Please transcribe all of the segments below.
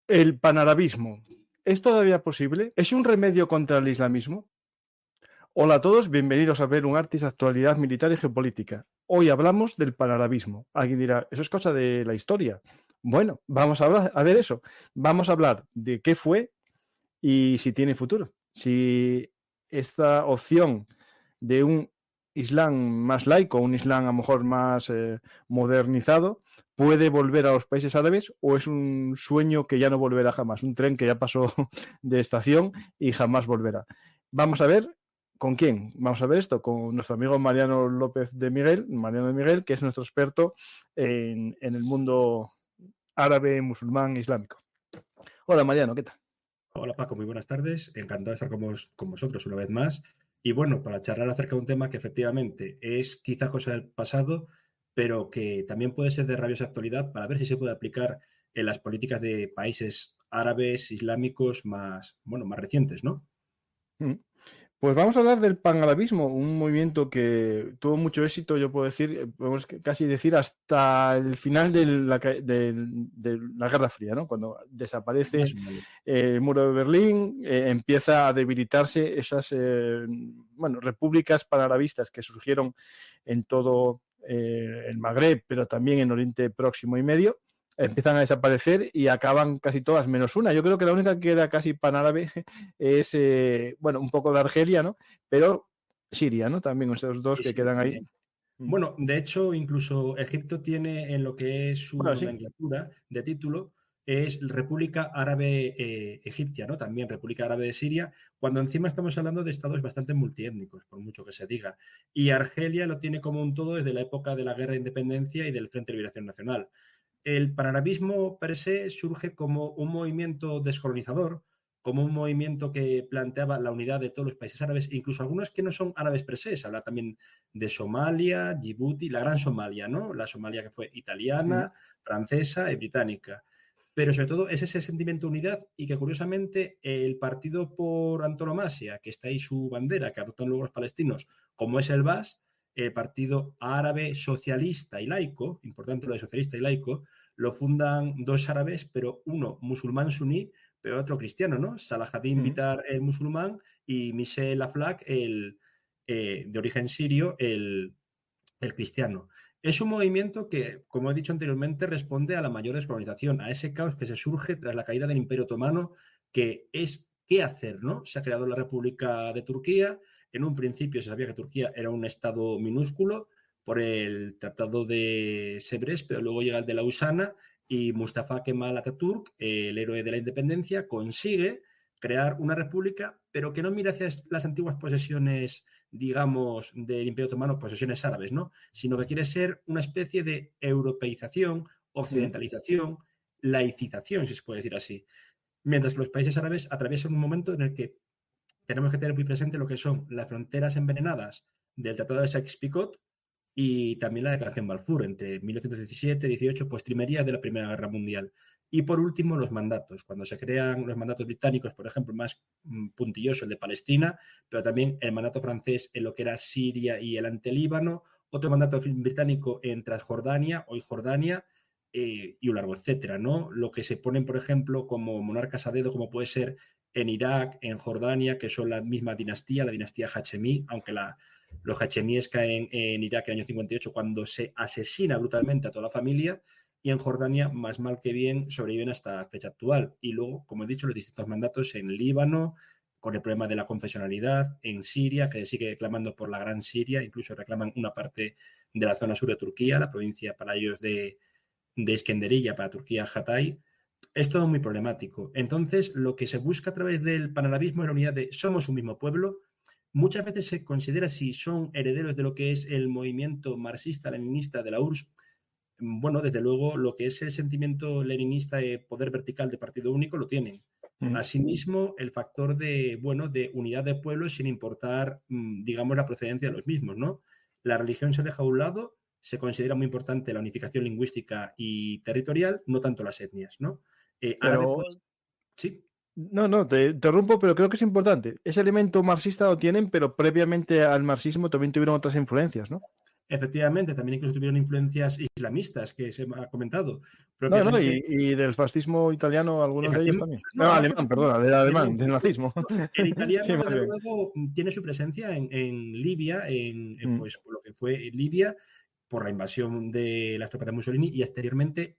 El panarabismo, ¿es todavía posible? ¿Es un remedio contra el islamismo? Hola a todos, bienvenidos a ver un Artis Actualidad Militar y Geopolítica. Hoy hablamos del panarabismo. Alguien dirá, eso es cosa de la historia. Bueno, vamos a ver eso. Vamos a hablar de qué fue y si tiene futuro. Si esta opción de un Islam más laico, un Islam a lo mejor más modernizado, puede volver a los países árabes o es un sueño que ya no volverá jamás, un tren que ya pasó de estación y jamás volverá. Vamos a ver con quién. Vamos a ver esto con nuestro amigo Mariano de Miguel, que es nuestro experto en el mundo árabe, musulmán, islámico. Hola Mariano, ¿qué tal? Hola Paco, muy buenas tardes. Encantado de estar con vosotros una vez más. Y bueno, para charlar acerca de un tema que efectivamente es quizá cosa del pasado, pero que también puede ser de rabiosa actualidad para ver si se puede aplicar en las políticas de países árabes, islámicos más recientes, ¿no? Pues vamos a hablar del panarabismo, un movimiento que tuvo mucho éxito, yo puedo decir, podemos casi decir hasta el final de la Guerra Fría, ¿no? Cuando desaparece Más o menos. el muro de Berlín, empieza a debilitarse esas repúblicas panarabistas que surgieron en todo el Magreb, pero también en Oriente Próximo y Medio. Empiezan a desaparecer y acaban casi todas, menos una. Yo creo que la única que queda casi panárabe es, un poco de Argelia, ¿no? Pero Siria, ¿no? También esos dos Sí, que sí, quedan ahí. también. Bueno, de hecho, incluso Egipto tiene en lo que es su Bueno, sí. nomenclatura de título, es República Árabe Egipcia, ¿no? También República Árabe de Siria, cuando encima estamos hablando de estados bastante multiétnicos, por mucho que se diga. Y Argelia lo tiene como un todo desde la época de la Guerra de Independencia y del Frente de Liberación Nacional. El panarabismo per se surge como un movimiento descolonizador, como un movimiento que planteaba la unidad de todos los países árabes, incluso algunos que no son árabes per se. Se habla también de Somalia, Djibouti, la gran Somalia, ¿no? La Somalia que fue italiana, francesa y británica. Pero sobre todo es ese sentimiento de unidad y que curiosamente el partido por antonomasia, que está ahí su bandera, que adoptan luego los palestinos, como es el BAS, el Partido Árabe Socialista y Laico, importante lo de socialista y laico, lo fundan dos árabes, pero uno musulmán suní, pero otro cristiano, ¿no? Salahaddin Bitar, el musulmán, y Michel Aflaq, de origen sirio, el cristiano. Es un movimiento que, como he dicho anteriormente, responde a la mayor descolonización, a ese caos que se surge tras la caída del Imperio Otomano, que es qué hacer, ¿no? Se ha creado la República de Turquía. En un principio se sabía que Turquía era un estado minúsculo por el Tratado de Sèvres, pero luego llega el de Lausana y Mustafa Kemal Atatürk, el héroe de la independencia, consigue crear una república, pero que no mira hacia las antiguas posesiones, digamos, del Imperio Otomano, posesiones árabes, ¿no? Sino que quiere ser una especie de europeización, occidentalización, laicización, si se puede decir así. Mientras que los países árabes atraviesan un momento en el que tenemos que tener muy presente lo que son las fronteras envenenadas del Tratado de Sykes-Picot y también la Declaración Balfour entre 1917 y 18, postrimerías de la Primera Guerra Mundial. Y por último, los mandatos. Cuando se crean los mandatos británicos, por ejemplo, más puntilloso el de Palestina, pero también el mandato francés en lo que era Siria y el ante-Líbano, otro mandato británico en Transjordania, hoy Jordania, y un largo etcétera, ¿no? Lo que se ponen, por ejemplo, como monarcas a dedo, como puede ser en Irak, en Jordania, que son la misma dinastía, la dinastía Hachemí, aunque los hachemíes caen en Irak en el año 58 cuando se asesina brutalmente a toda la familia, y en Jordania, más mal que bien, sobreviven hasta la fecha actual. Y luego, como he dicho, los distintos mandatos en Líbano, con el problema de la confesionalidad, en Siria, que sigue reclamando por la Gran Siria, incluso reclaman una parte de la zona sur de Turquía, la provincia para ellos de Eskenderiyya, para Turquía Hatay. Es todo muy problemático. Entonces, lo que se busca a través del panarabismo es la unidad de somos un mismo pueblo. Muchas veces se considera si son herederos de lo que es el movimiento marxista-leninista de la URSS. Bueno, desde luego, lo que es el sentimiento leninista de poder vertical de partido único lo tienen. Asimismo, el factor de unidad de pueblos sin importar, digamos, la procedencia de los mismos, ¿no? La religión se deja a un lado, se considera muy importante la unificación lingüística y territorial, no tanto las etnias, ¿no? Árabe, Pero pues, sí. no, te interrumpo, pero creo que es importante. Ese elemento marxista lo tienen, pero previamente al marxismo también tuvieron otras influencias, ¿no? Efectivamente, también incluso tuvieron influencias islamistas, que se ha comentado. No, y del fascismo italiano, algunos de ellos también. No, alemán, perdona, del alemán, del nazismo. El italiano, Sí, desde luego, tiene su presencia en Libia, pues, por lo que fue Libia, por la invasión de las tropas de Mussolini y exteriormente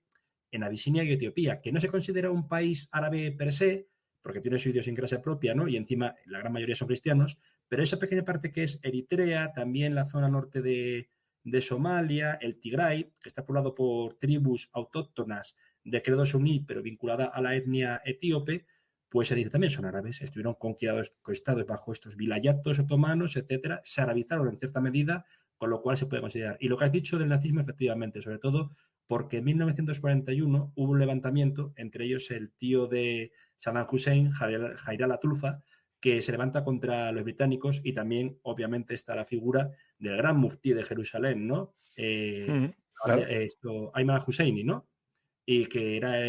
en Abisinia y Etiopía, que no se considera un país árabe per se, porque tiene su idiosincrasia propia, ¿no? Y encima la gran mayoría son cristianos, pero esa pequeña parte que es Eritrea, también la zona norte de Somalia, el Tigray, que está poblado por tribus autóctonas de credo suní, pero vinculada a la etnia etíope, pues se dice también son árabes, estuvieron conquistados bajo estos vilayatos otomanos, etcétera, se arabizaron en cierta medida, con lo cual se puede considerar. Y lo que has dicho del nazismo, efectivamente, sobre todo porque en 1941 hubo un levantamiento, entre ellos el tío de Saddam Hussein, Jairal Atulfa, que se levanta contra los británicos, y también, obviamente, está la figura del gran muftí de Jerusalén, ¿no? claro. Ayman Husseini, ¿no? Y que era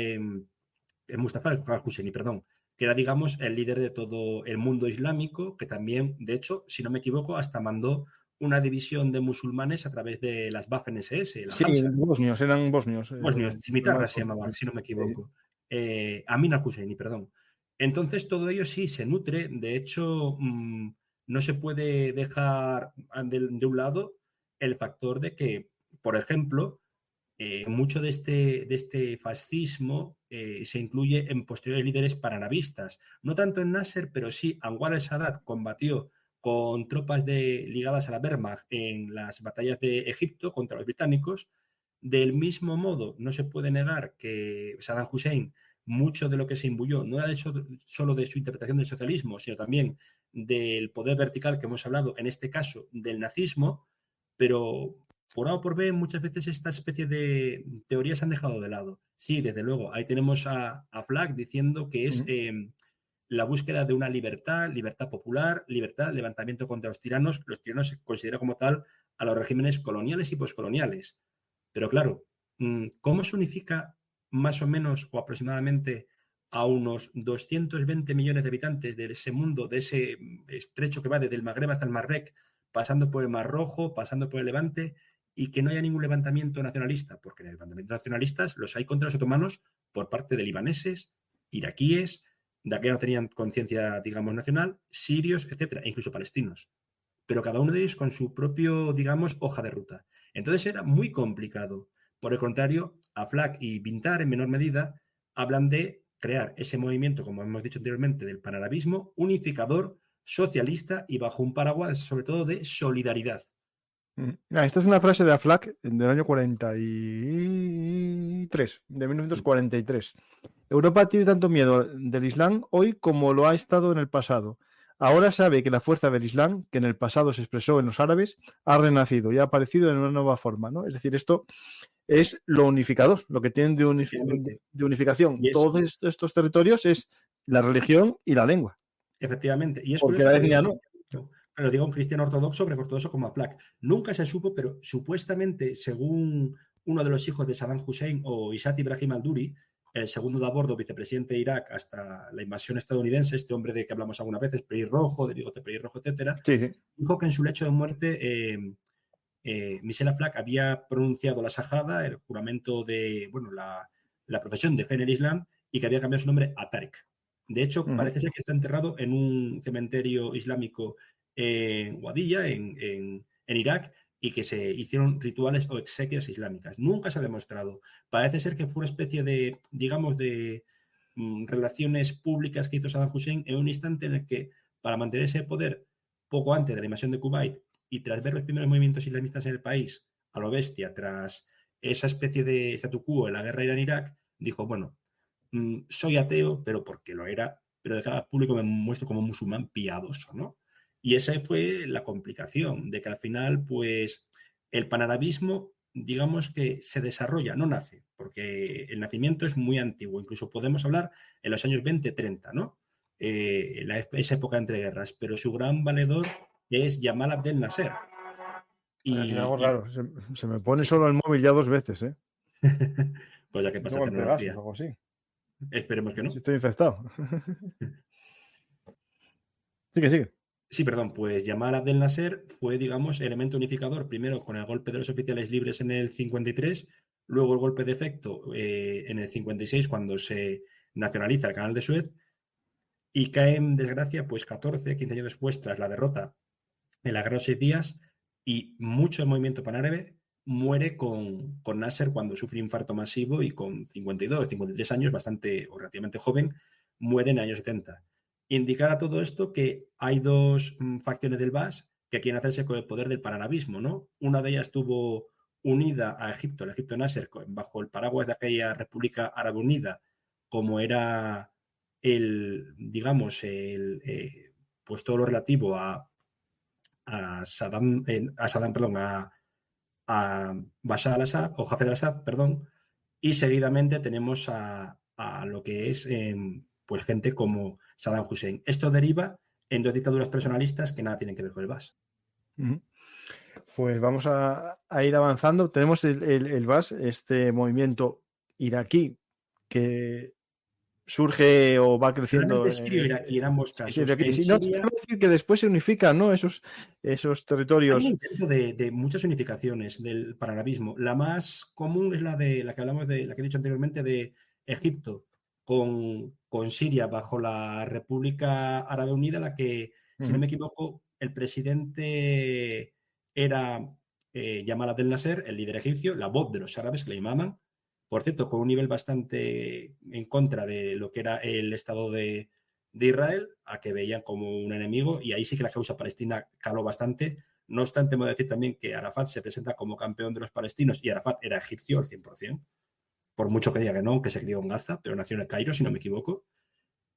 Mustafa al-Husseini, perdón, que era, digamos, el líder de todo el mundo islámico, que también, de hecho, si no me equivoco, hasta mandó una división de musulmanes a través de las Waffen-SS, la Sí, Hansa. eran bosnios. Bosnios, Cimitarra se llamaba, si no me equivoco. Amin al-Husseini, perdón. Entonces, todo ello sí se nutre. De hecho, no se puede dejar de un lado el factor de que, por ejemplo, mucho de este fascismo se incluye en posteriores líderes panarabistas. No tanto en Nasser, pero sí Anwar el-Sadat combatió con tropas ligadas a la Wehrmacht en las batallas de Egipto contra los británicos. Del mismo modo, no se puede negar que Saddam Hussein, mucho de lo que se imbuyó, no era solo de su interpretación del socialismo, sino también del poder vertical que hemos hablado, en este caso del nazismo, pero por A o por B, muchas veces esta especie de teorías se han dejado de lado. Sí, desde luego, ahí tenemos a Flack diciendo que es la búsqueda de una libertad, libertad popular, libertad, levantamiento contra los tiranos. Los tiranos se considera como tal a los regímenes coloniales y poscoloniales. Pero claro, ¿cómo se unifica más o menos o aproximadamente a unos 220 millones de habitantes de ese mundo, de ese estrecho que va desde el Magreb hasta el Marrec, pasando por el Mar Rojo, pasando por el Levante, y que no haya ningún levantamiento nacionalista? Porque levantamientos nacionalistas los hay contra los otomanos por parte de libaneses, iraquíes, de aquellos no tenían conciencia, digamos, nacional, sirios, etcétera, e incluso palestinos. Pero cada uno de ellos con su propio, digamos, hoja de ruta. Entonces era muy complicado. Por el contrario, Aflaq y Bintar, en menor medida, hablan de crear ese movimiento, como hemos dicho anteriormente, del panarabismo unificador, socialista y bajo un paraguas, sobre todo, de solidaridad. Esta es una frase de Aflaq del año 43, de 1943. Europa tiene tanto miedo del Islam hoy como lo ha estado en el pasado. Ahora sabe que la fuerza del Islam, que en el pasado se expresó en los árabes, ha renacido y ha aparecido en una nueva forma, ¿no? Es decir, esto es lo unificador, lo que tienen de unificación todos estos territorios es la religión y la lengua. Efectivamente. Y es porque la etnia no. Pero digo un cristiano ortodoxo, greco-ortodoxo como Aflaq. Nunca se supo, pero supuestamente, según uno de los hijos de Saddam Hussein o Isat Ibrahim al-Duri, el segundo de a bordo, vicepresidente de Irak hasta la invasión estadounidense, este hombre de que hablamos algunas veces, pelirrojo, de bigote pelirrojo, etcétera, dijo que en su lecho de muerte Michel Aflaq había pronunciado la Shahada, el juramento de, bueno, la profesión de fe en el Islam, y que había cambiado su nombre a Tarek. De hecho, parece ser que está enterrado en un cementerio islámico en Wadiyah, en Irak, y que se hicieron rituales o exequias islámicas. Nunca se ha demostrado. Parece ser que fue una especie de, digamos, de relaciones públicas que hizo Saddam Hussein en un instante en el que, para mantener ese poder, poco antes de la invasión de Kuwait y tras ver los primeros movimientos islamistas en el país, a lo bestia, tras esa especie de statu quo en la guerra Irán-Irak, dijo, bueno, soy ateo, pero porque lo era, pero de cara al público me muestro como musulmán piadoso, ¿no? Y esa fue la complicación, de que al final, pues, el panarabismo, digamos que se desarrolla, no nace, porque el nacimiento es muy antiguo, incluso podemos hablar en los años 20-30, ¿no? Esa época entre guerras, pero su gran valedor es Yamal Abdel Nasser. Y algo raro, se me pone solo el móvil ya 2 veces, ¿eh? Pues ya que pasa tecnología. Algo así. Esperemos que no. Si estoy infectado. Sigue. Sí, perdón, pues Yamal Abdel Nasser fue, digamos, elemento unificador, primero con el golpe de los oficiales libres en el 53, luego el golpe de efecto en el 56, cuando se nacionaliza el canal de Suez, y cae en desgracia, pues 14, 15 años después, tras la derrota en la guerra de los 6 días, y mucho movimiento panárabe muere con Nasser cuando sufre infarto masivo y con 52, 53 años, bastante o relativamente joven, muere en el año 70. Indicar a todo esto que hay dos facciones del Baas que quieren hacerse con el poder del panarabismo, ¿no? Una de ellas estuvo unida a Egipto, el Egipto de Nasser, bajo el paraguas de aquella República Árabe Unida, como era digamos, pues todo lo relativo perdón, a Bashar al-Assad o Hafez al-Assad, perdón, y seguidamente tenemos a lo que es pues gente como Saddam Hussein. Esto deriva en dos dictaduras personalistas que nada tienen que ver con el Baas. Pues vamos a ir avanzando. Tenemos el Baas, este movimiento iraquí que surge o va creciendo. Realmente sirio-iraquí en ambos casos. En Sí, no, Siria decir que después se unifican, ¿no? Esos hay un territorios. intento de muchas unificaciones del panarabismo. La más común es la que hablamos de la que he dicho anteriormente de Egipto con Siria bajo la República Árabe Unida, la que, si no me equivoco, el presidente era Yamal Abdel Nasser, el líder egipcio, la voz de los árabes que le llamaban, por cierto, con un nivel bastante en contra de lo que era el Estado de Israel, a que veían como un enemigo, y ahí sí que la causa palestina caló bastante. No obstante, me voy a decir también que Arafat se presenta como campeón de los palestinos, y Arafat era egipcio al 100%, por mucho que diga que no, que se crió en Gaza, pero nació en el Cairo, si no me equivoco.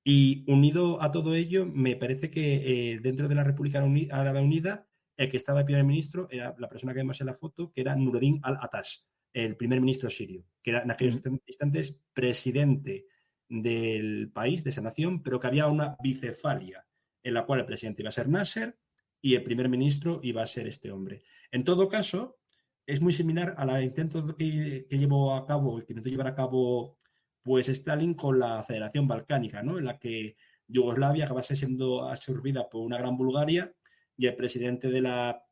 Y unido a todo ello, me parece que dentro de la República Árabe Unida, el que estaba de primer ministro era la persona que vemos en la foto, que era Nureddin al-Attash, el primer ministro sirio, que era en aquellos instantes presidente del país, de esa nación, pero que había una bicefalia en la cual el presidente iba a ser Nasser y el primer ministro iba a ser este hombre. En todo caso, es muy similar a la intento que llevó a cabo, el que intentó llevar a cabo pues Stalin con la Federación Balcánica, ¿no? En la que Yugoslavia acabase siendo absorbida por una gran Bulgaria y el presidente de la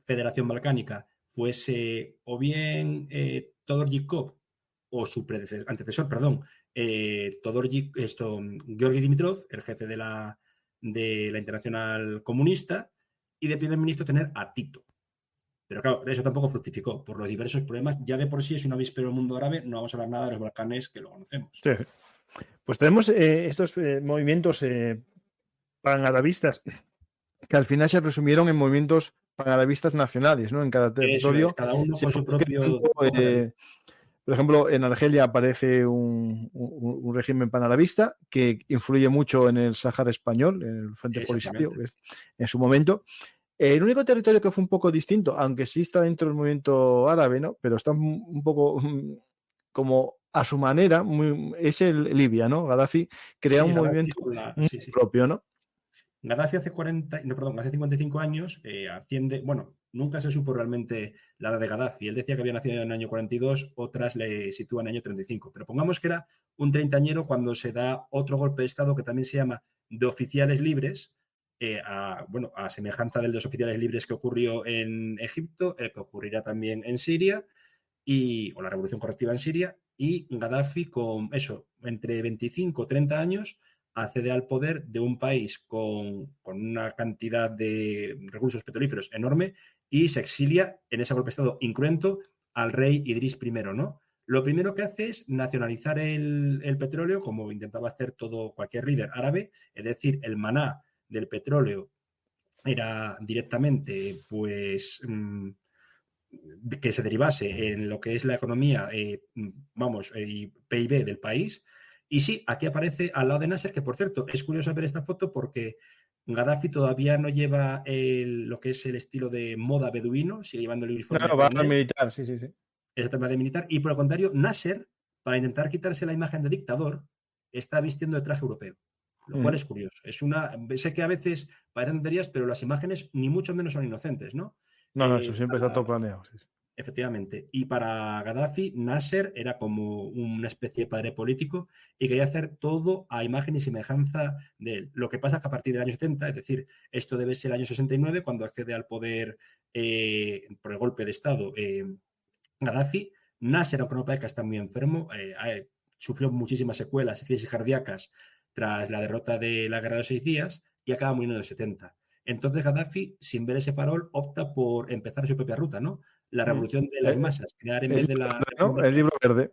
Federación Balcánica fuese o bien Todor Zhivkov o su antecesor, perdón, Georgi Dimitrov, el jefe de la Internacional Comunista, y de primer ministro tener a Tito. Pero claro, eso tampoco fructificó por los diversos problemas. Ya de por sí es un avispero del mundo árabe, no vamos a hablar nada de los Balcanes que lo conocemos. Sí. Pues tenemos estos movimientos panarabistas que al final se resumieron en movimientos panarabistas nacionales, ¿no? En cada territorio. Eso es, cada uno se con fue su propio... por ejemplo, en Argelia aparece un régimen panarabista que influye mucho en el Sáhara español, en el Frente Polisario, en su momento. El único territorio que fue un poco distinto, aunque sí está dentro del movimiento árabe, ¿no? Pero está un poco como a su manera, es el Libia, ¿no? Gaddafi crea un movimiento propio, ¿no? Gaddafi hace 55 años asciende, bueno, nunca se supo realmente la edad de Gaddafi. Él decía que había nacido en el año 42, otras le sitúan en el año 35. Pero pongamos que era un treintañero cuando se da otro golpe de Estado que también se llama de oficiales libres, a semejanza del de los oficiales libres que ocurrió en Egipto, el que ocurrirá también en Siria, o la revolución correctiva en Siria, y Gaddafi con eso, entre 25 o 30 años, accede al poder de un país con una cantidad de recursos petrolíferos enorme y se exilia en ese golpe de Estado incruento al rey Idris I, ¿no? Lo primero que hace es nacionalizar el petróleo, como intentaba hacer cualquier líder árabe, es decir, el maná del petróleo era directamente, pues, que se derivase en lo que es la economía, PIB del país. Y sí, aquí aparece al lado de Nasser, que por cierto, es curioso ver esta foto porque Gaddafi todavía no lleva lo que es el estilo de moda beduino, sigue llevando el uniforme. Claro, va a militar, sí. Es el tema de militar. Y por el contrario, Nasser, para intentar quitarse la imagen de dictador, está vistiendo de traje europeo, lo cual es curioso. Sé que a veces parecen tonterías, pero las imágenes ni mucho menos son inocentes, ¿no? No, eso siempre está todo planeado. Sí. efectivamente. Y para Gaddafi, Nasser era como una especie de padre político y quería hacer todo a imagen y semejanza de él. Lo que pasa es que a partir del año 70, es decir, esto debe ser el año 69, cuando accede al poder por el golpe de Estado Gaddafi, Nasser, aunque no parezca, está muy enfermo, sufrió muchísimas secuelas y crisis cardíacas tras la derrota de la Guerra de los 6 días y acaba muriendo en los 70. Entonces Gaddafi, sin ver ese farol, opta por empezar su propia ruta, ¿no? La Mm. revolución de las masas, crear en El vez de libro la verde, ¿no? El república, libro verde.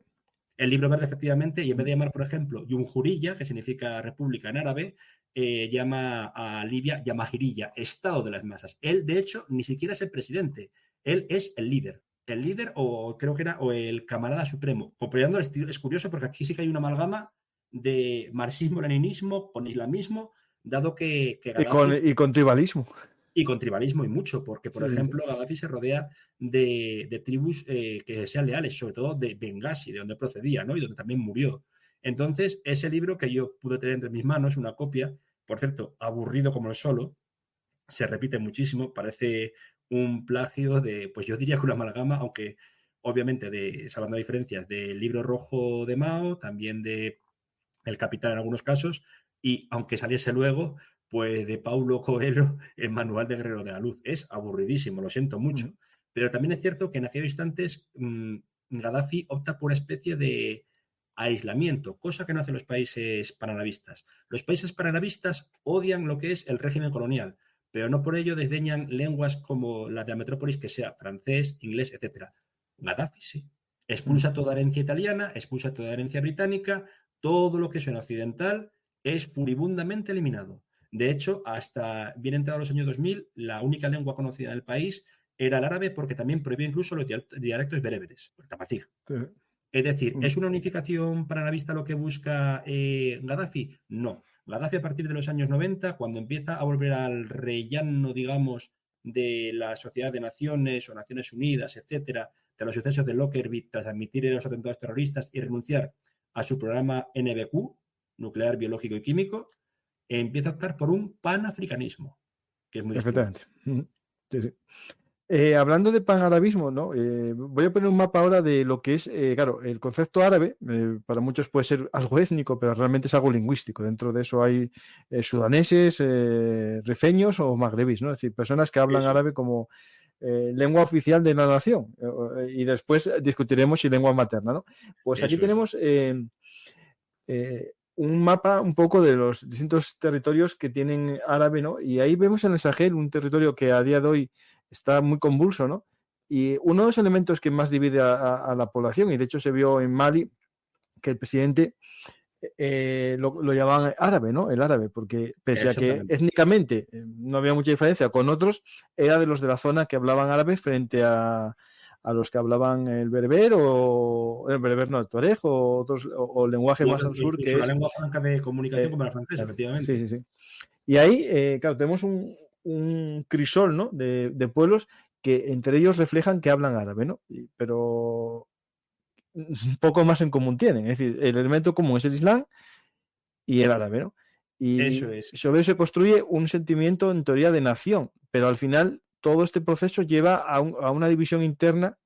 el libro verde, efectivamente, y en vez de llamar, por ejemplo, Yunjuriyya, que significa república en árabe, llama a Libia Yamahiriyya, Estado de las masas. Él, de hecho, ni siquiera es el presidente, él es el líder. El líder, o creo que era, o el camarada supremo. Copiando el estilo, es curioso porque aquí sí que hay una amalgama de marxismo-leninismo con islamismo, dado que Gaddafi Y con tribalismo. y con tribalismo y mucho, porque, por Sí, sí, sí. ejemplo, Gaddafi se rodea de tribus que sean leales, sobre todo de Bengasi, de donde procedía, ¿no? Y donde también murió. Entonces, ese libro que yo pude tener entre mis manos, una copia, por cierto, aburrido como el solo, se repite muchísimo, parece un plagio de, pues yo diría que una amalgama, aunque obviamente salvando diferencias, del libro rojo de Mao, también de El Capitán en algunos casos, y aunque saliese luego, pues de Paulo Coelho, el Manual de Guerrero de la Luz. Es aburridísimo, lo siento mucho. Pero también es cierto que en aquellos instantes Gaddafi opta por una especie de aislamiento, cosa que no hacen los países panarabistas. Los países panarabistas odian lo que es el régimen colonial, pero no por ello desdeñan lenguas como la de la metrópolis, que sea francés, inglés, etc. Gaddafi sí. Expulsa toda herencia italiana, expulsa toda herencia británica, todo lo que suena occidental es furibundamente eliminado. De hecho, hasta bien entrados los años 2000, la única lengua conocida del país era el árabe, porque también prohibió incluso los dialectos bereberes, el tapacig. Sí. Es decir, ¿es una unificación panarabista lo que busca Gaddafi? No. Gaddafi, a partir de los años 90, cuando empieza a volver al rellano, digamos, de la Sociedad de Naciones o Naciones Unidas, etcétera, de los sucesos de Lockerbie, tras admitir los atentados terroristas y renunciar a su programa NBQ, nuclear, biológico y químico, empieza a optar por un panafricanismo, que es muy distinto. Efectivamente. Sí, sí. Hablando de panarabismo, ¿no? Voy a poner un mapa ahora de lo que es, claro, el concepto árabe, para muchos puede ser algo étnico, pero realmente es algo lingüístico. Dentro de eso hay sudaneses, rifeños o magrebís, ¿no? Es decir, personas que hablan Eso. árabe como lengua oficial de la nación. Y después discutiremos si lengua materna, ¿no? Pues aquí Eso es. tenemos un mapa un poco de los distintos territorios que tienen árabe, ¿no? Y ahí vemos en el Sahel un territorio que a día de hoy está muy convulso, ¿no? Y uno de los elementos que más divide a la población, y de hecho se vio en Mali, que el presidente lo llamaban árabe, ¿no? El árabe, porque pese a que Exactamente. étnicamente no había mucha diferencia con otros, era de los de la zona que hablaban árabe frente a los que hablaban el berber o el berber no, el tuareg o otros o lenguaje más al sur Incluso que la es lengua franca de comunicación como la francesa, claro, sí, efectivamente. sí, sí. Y ahí, claro, tenemos un crisol, ¿no? De pueblos que entre ellos reflejan que hablan árabe, ¿no? Pero un poco más en común tienen. Es decir, el elemento común es el Islam y el árabe, ¿no? Eso Y es. sobre eso se construye un sentimiento en teoría de nación, pero al final todo este proceso lleva a una división interna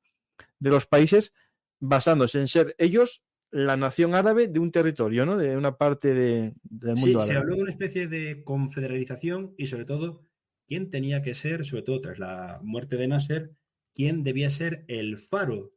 de los países basándose en ser ellos la nación árabe de un territorio, ¿no? De una parte del Sí, mundo se árabe. habló de una especie de confederalización y sobre todo quién tenía que ser, sobre todo tras la muerte de Nasser, quién debía ser el faro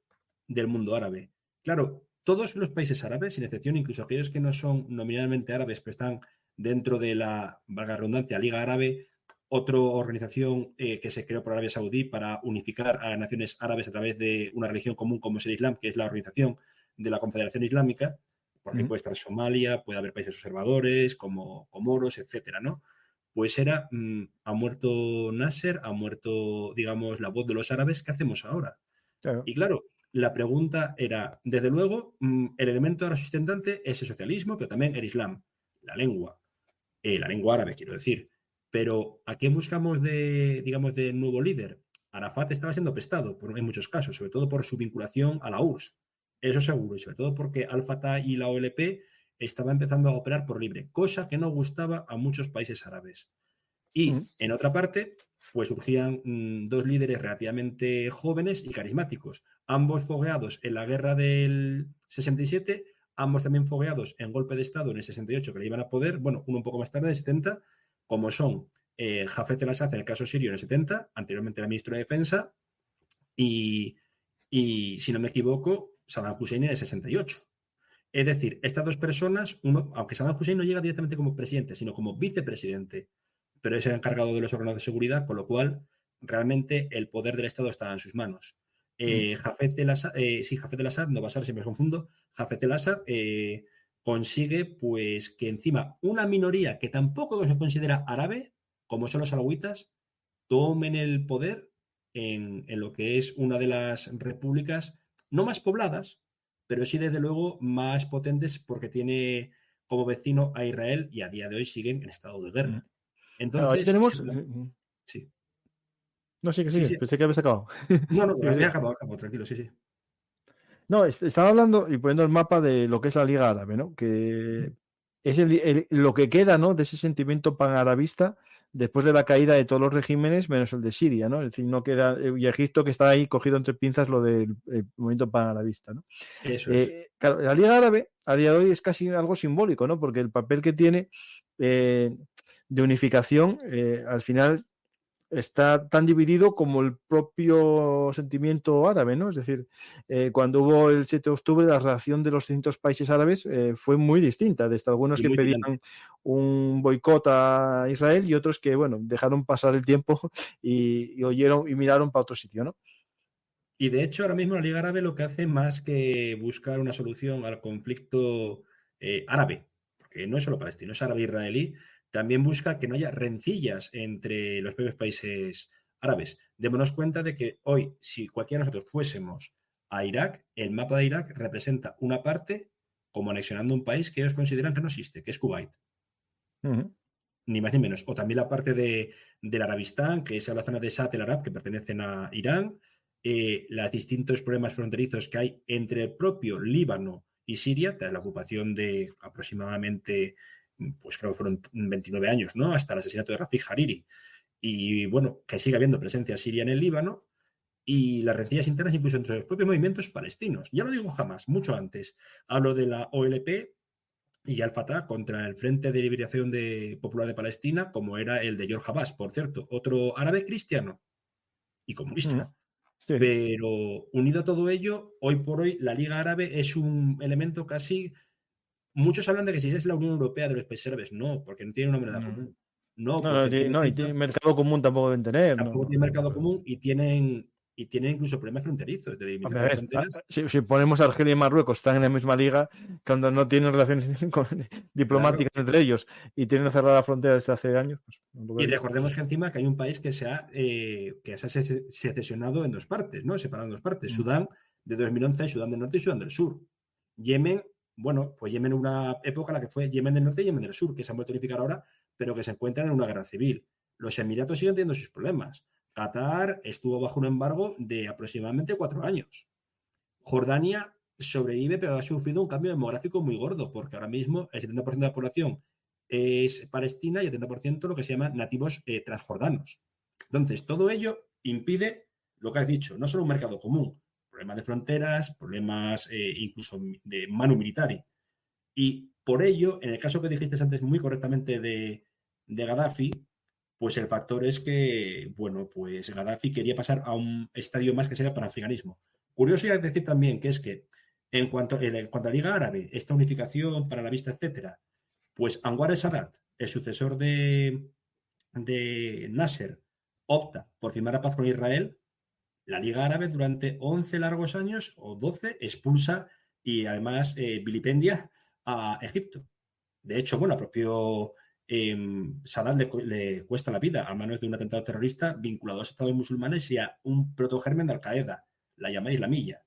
del mundo árabe. Claro, todos los países árabes, sin excepción, incluso aquellos que no son nominalmente árabes, pero están dentro de la, valga la redundancia, Liga Árabe, otra organización que se creó por Arabia Saudí para unificar a las naciones árabes a través de una religión común como es el Islam, que es la organización de la Confederación Islámica, porque puede estar Somalia, puede haber países observadores como Comoros, etcétera, ¿no? Pues era, ha muerto Nasser, ha muerto, digamos, la voz de los árabes, ¿qué hacemos ahora? Claro. Y claro, la pregunta era, desde luego, el elemento ahora sustentante es el socialismo, pero también el Islam, la lengua árabe, quiero decir. Pero ¿a qué buscamos digamos, de nuevo líder? Arafat estaba siendo prestado en muchos casos, sobre todo por su vinculación a la URSS. Eso seguro, y sobre todo porque Al-Fatah y la OLP estaba empezando a operar por libre, cosa que no gustaba a muchos países árabes. Y, en otra parte, pues surgían dos líderes relativamente jóvenes y carismáticos, ambos fogueados en la guerra del 67, ambos también fogueados en golpe de Estado en el 68 que le iban a poder, bueno, uno un poco más tarde, en el 70, como son Hafez el-Assad en el caso sirio en el 70, anteriormente era ministro de Defensa, y si no me equivoco, Saddam Hussein en el 68. Es decir, estas dos personas, uno, aunque Saddam Hussein no llega directamente como presidente, sino como vicepresidente, pero es el encargado de los órganos de seguridad, con lo cual realmente el poder del Estado estaba en sus manos. Hafez el-Assad, no Bashar, siempre me confundo, Hafez el-Assad consigue pues que encima una minoría que tampoco se considera árabe, como son los alawitas, tomen el poder en lo que es una de las repúblicas no más pobladas, pero sí desde luego más potentes porque tiene como vecino a Israel y a día de hoy siguen en estado de guerra. Claro, ahí Entonces, tenemos... sí. No, sigue, Sí, sigue. sí. Pensé que habías acabado. No, Sigue, sigue. acabado, tranquilo, sí, sí. No, estaba hablando y poniendo el mapa de lo que es la Liga Árabe, ¿no? Que es lo que queda, ¿no? De ese sentimiento panarabista después de la caída de todos los regímenes, menos el de Siria, ¿no? Es decir, no queda, y Egipto que está ahí cogido entre pinzas lo del movimiento panarabista, ¿no? Eso es. Claro, la Liga Árabe a día de hoy es casi algo simbólico, ¿no? Porque el papel que tiene de unificación, al final está tan dividido como el propio sentimiento árabe, ¿no? Es decir, cuando hubo el 7 de octubre, la reacción de los distintos países árabes fue muy distinta, desde algunos que pedían un boicot a Israel y otros que, bueno, dejaron pasar el tiempo y oyeron y miraron para otro sitio, ¿no? Y de hecho, ahora mismo la Liga Árabe lo que hace más que buscar una solución al conflicto árabe, porque no es solo palestino, es árabe-israelí, también busca que no haya rencillas entre los propios países árabes. Démonos cuenta de que hoy, si cualquiera de nosotros fuésemos a Irak, el mapa de Irak representa una parte como anexionando un país que ellos consideran que no existe, que es Kuwait. Ni más ni menos. O también la parte del Arabistán, que es la zona de Shat el Arab, que pertenecen a Irán, los distintos problemas fronterizos que hay entre el propio Líbano y Siria, tras la ocupación de aproximadamente, pues creo que fueron 29 años, ¿no? Hasta el asesinato de Rafik Hariri. Y bueno, que sigue habiendo presencia siria en el Líbano y las rencillas internas incluso entre los propios movimientos palestinos. Ya lo digo jamás, mucho antes. Hablo de la OLP y Al-Fatah contra el Frente de Liberación Popular de Palestina, como era el de George Abbas, por cierto, otro árabe cristiano y comunista. Sí. Pero unido a todo ello, hoy por hoy la Liga Árabe es un elemento casi... Muchos hablan de que si es la Unión Europea de los países árabes, no, porque no tiene una moneda común. No, porque y tiene mercado común tampoco deben tener. tampoco tiene mercado común y tienen incluso problemas fronterizos de delimitación de fronteras. Si ponemos a Argelia y Marruecos, están en la misma liga, cuando no tienen relaciones diplomáticas entre ellos y tienen cerrada la frontera desde hace años. Pues, y recordemos que encima que hay un país que se ha secesionado en dos partes, ¿no? Separado en dos partes. Sudán de 2011, Sudán del Norte y Sudán del Sur. Yemen, bueno, pues Yemen una época en la que fue Yemen del Norte y Yemen del Sur, que se han vuelto a unificar ahora, pero que se encuentran en una guerra civil. Los Emiratos siguen teniendo sus problemas. Qatar estuvo bajo un embargo de aproximadamente 4 años. Jordania sobrevive, pero ha sufrido un cambio demográfico muy gordo, porque ahora mismo el 70% de la población es palestina y el 30% lo que se llama nativos transjordanos. Entonces, todo ello impide lo que has dicho, no solo un mercado común, problemas de fronteras, problemas incluso de manu militari. Y por ello, en el caso que dijiste antes muy correctamente de Gaddafi, pues el factor es que, bueno, pues Gaddafi quería pasar a un estadio más que sería panafricanismo. Curioso ya decir también que es que en cuanto a la Liga Árabe, esta unificación para la vista, etcétera, pues Anwar el-Sadat, el sucesor de Nasser, opta por firmar la paz con Israel. La Liga Árabe durante 11 largos años o 12 expulsa y además vilipendia a Egipto. De hecho, bueno, al propio Sadat le cuesta la vida a manos de un atentado terrorista vinculado a los estados musulmanes y a un protogermen de Al-Qaeda, la llamada Islamilla.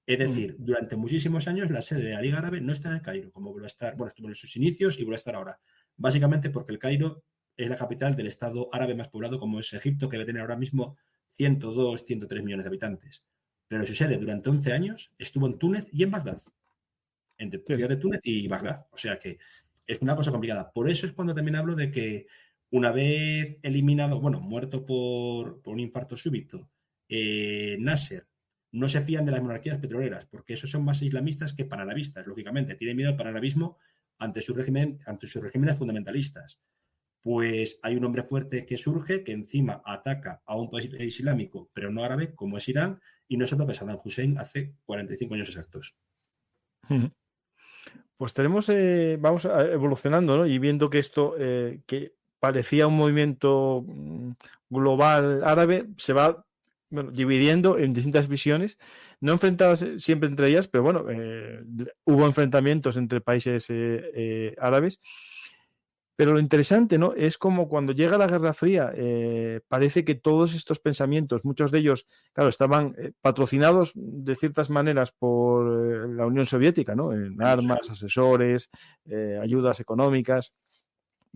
Es decir, durante muchísimos años la sede de la Liga Árabe no está en el Cairo, como vuelve a estar, bueno, estuvo en sus inicios y vuelve a estar ahora. Básicamente porque el Cairo es la capital del estado árabe más poblado, como es Egipto, que debe tener ahora mismo 102, 103 millones de habitantes. Pero su sede durante 11 años estuvo en Túnez y en Bagdad. Entre ciudad de Túnez y Bagdad. O sea que es una cosa complicada. Por eso es cuando también hablo de que Una vez eliminado, bueno, muerto por un infarto súbito, Nasser, no se fían de las monarquías petroleras, porque esos son más islamistas que panarabistas, lógicamente. Tienen miedo al panarabismo ante sus regímenes fundamentalistas. Pues hay un hombre fuerte que surge, que encima ataca a un país islámico, pero no árabe, como es Irán, y no es otro que Saddam Hussein hace 45 años exactos. Pues tenemos, vamos evolucionando, ¿no? Y viendo que esto, que parecía un movimiento global árabe, se va dividiendo en distintas visiones, no enfrentadas siempre entre ellas, pero bueno, hubo enfrentamientos entre países árabes. Pero lo interesante, ¿no? Es como cuando llega la Guerra Fría, parece que todos estos pensamientos, muchos de ellos, claro, estaban patrocinados de ciertas maneras por la Unión Soviética, ¿no? En armas, asesores, ayudas económicas,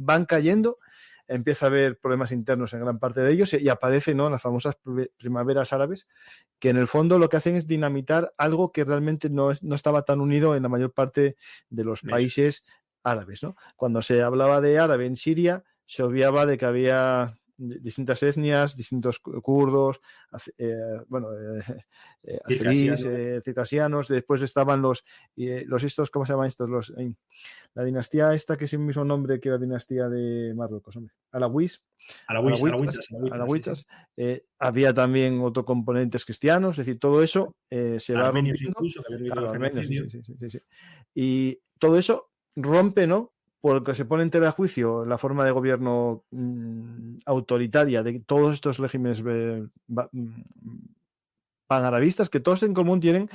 van cayendo, empieza a haber problemas internos en gran parte de ellos y aparecen, ¿no?, las famosas primaveras árabes, que en el fondo lo que hacen es dinamitar algo que realmente no estaba tan unido en la mayor parte de los países árabes, ¿no? Cuando se hablaba de árabe en Siria, se obviaba de que había distintas etnias, distintos kurdos, azeríes, circasianos, después estaban los estos, ¿cómo se llaman estos? La dinastía esta que es el mismo nombre que la dinastía de Marruecos, hombre, alawíes. Había también otros componentes cristianos, es decir, todo eso se va rompiendo. Incluso, que sí. Y todo eso rompe, ¿no?, porque se pone en tela de juicio la forma de gobierno autoritaria de todos estos regímenes panarabistas, que todos en común tienen,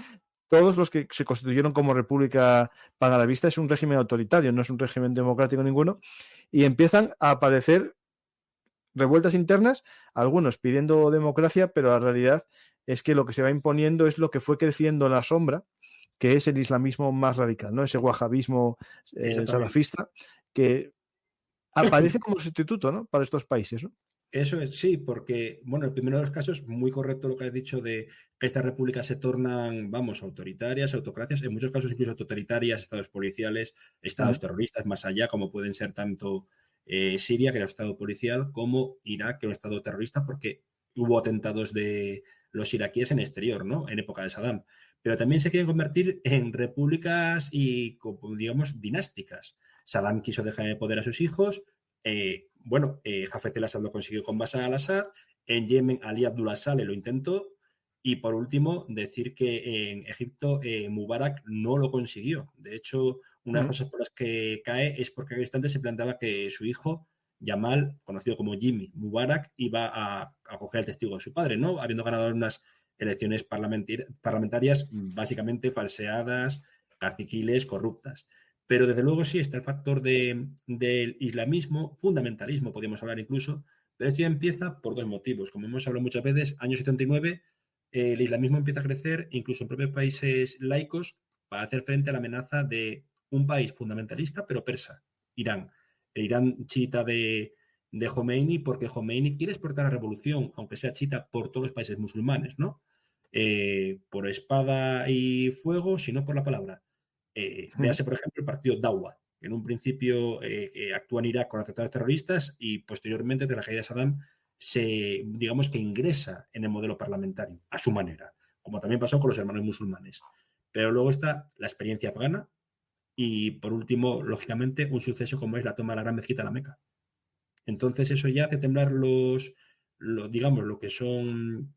todos los que se constituyeron como república panarabista, es un régimen autoritario, no es un régimen democrático ninguno, y empiezan a aparecer revueltas internas, algunos pidiendo democracia, pero la realidad es que lo que se va imponiendo es lo que fue creciendo en la sombra, que es el islamismo más radical, ¿no? Ese wahabismo salafista que aparece como sustituto, ¿no?, para estos países, ¿no? Eso es, sí, porque, bueno, el primero de los casos, muy correcto lo que has dicho de que estas repúblicas se tornan, vamos, autoritarias, autocracias, en muchos casos incluso totalitarias, estados policiales, estados terroristas, más allá, como pueden ser tanto Siria, que era un estado policial, como Irak, que era un estado terrorista, porque hubo atentados de los iraquíes en exterior, ¿no?, en época de Saddam. Pero también se quieren convertir en repúblicas y, digamos, dinásticas. Saddam quiso dejar en el poder a sus hijos. Hafez el-Assad lo consiguió con Bashar al-Assad. En Yemen, Ali Abdullah Saleh lo intentó. Y por último, decir que en Egipto Mubarak no lo consiguió. De hecho, una de las cosas por las que cae es porque en aquel instante se planteaba que su hijo, Yamal, conocido como Jimmy Mubarak, iba a coger el testigo de su padre, ¿no?, habiendo ganado unas elecciones parlamentarias básicamente falseadas, caciquiles, corruptas. Pero desde luego sí está el factor del islamismo, fundamentalismo, podríamos hablar incluso, pero esto ya empieza por dos motivos. Como hemos hablado muchas veces, año 79, el islamismo empieza a crecer incluso en propios países laicos para hacer frente a la amenaza de un país fundamentalista, pero persa, Irán. El Irán chiita de Khomeini, porque Khomeini quiere exportar la revolución, aunque sea chiita, por todos los países musulmanes, ¿no? Por espada y fuego, sino por la palabra. Véase, por ejemplo, el partido Dawa, que en un principio actúa en Irak con atentados terroristas y posteriormente, tras la caída de Saddam, digamos que ingresa en el modelo parlamentario, a su manera, como también pasó con los hermanos musulmanes. Pero luego está la experiencia afgana y, por último, lógicamente, un suceso como es la toma de la gran mezquita de la Meca. Entonces, eso ya hace temblar lo que son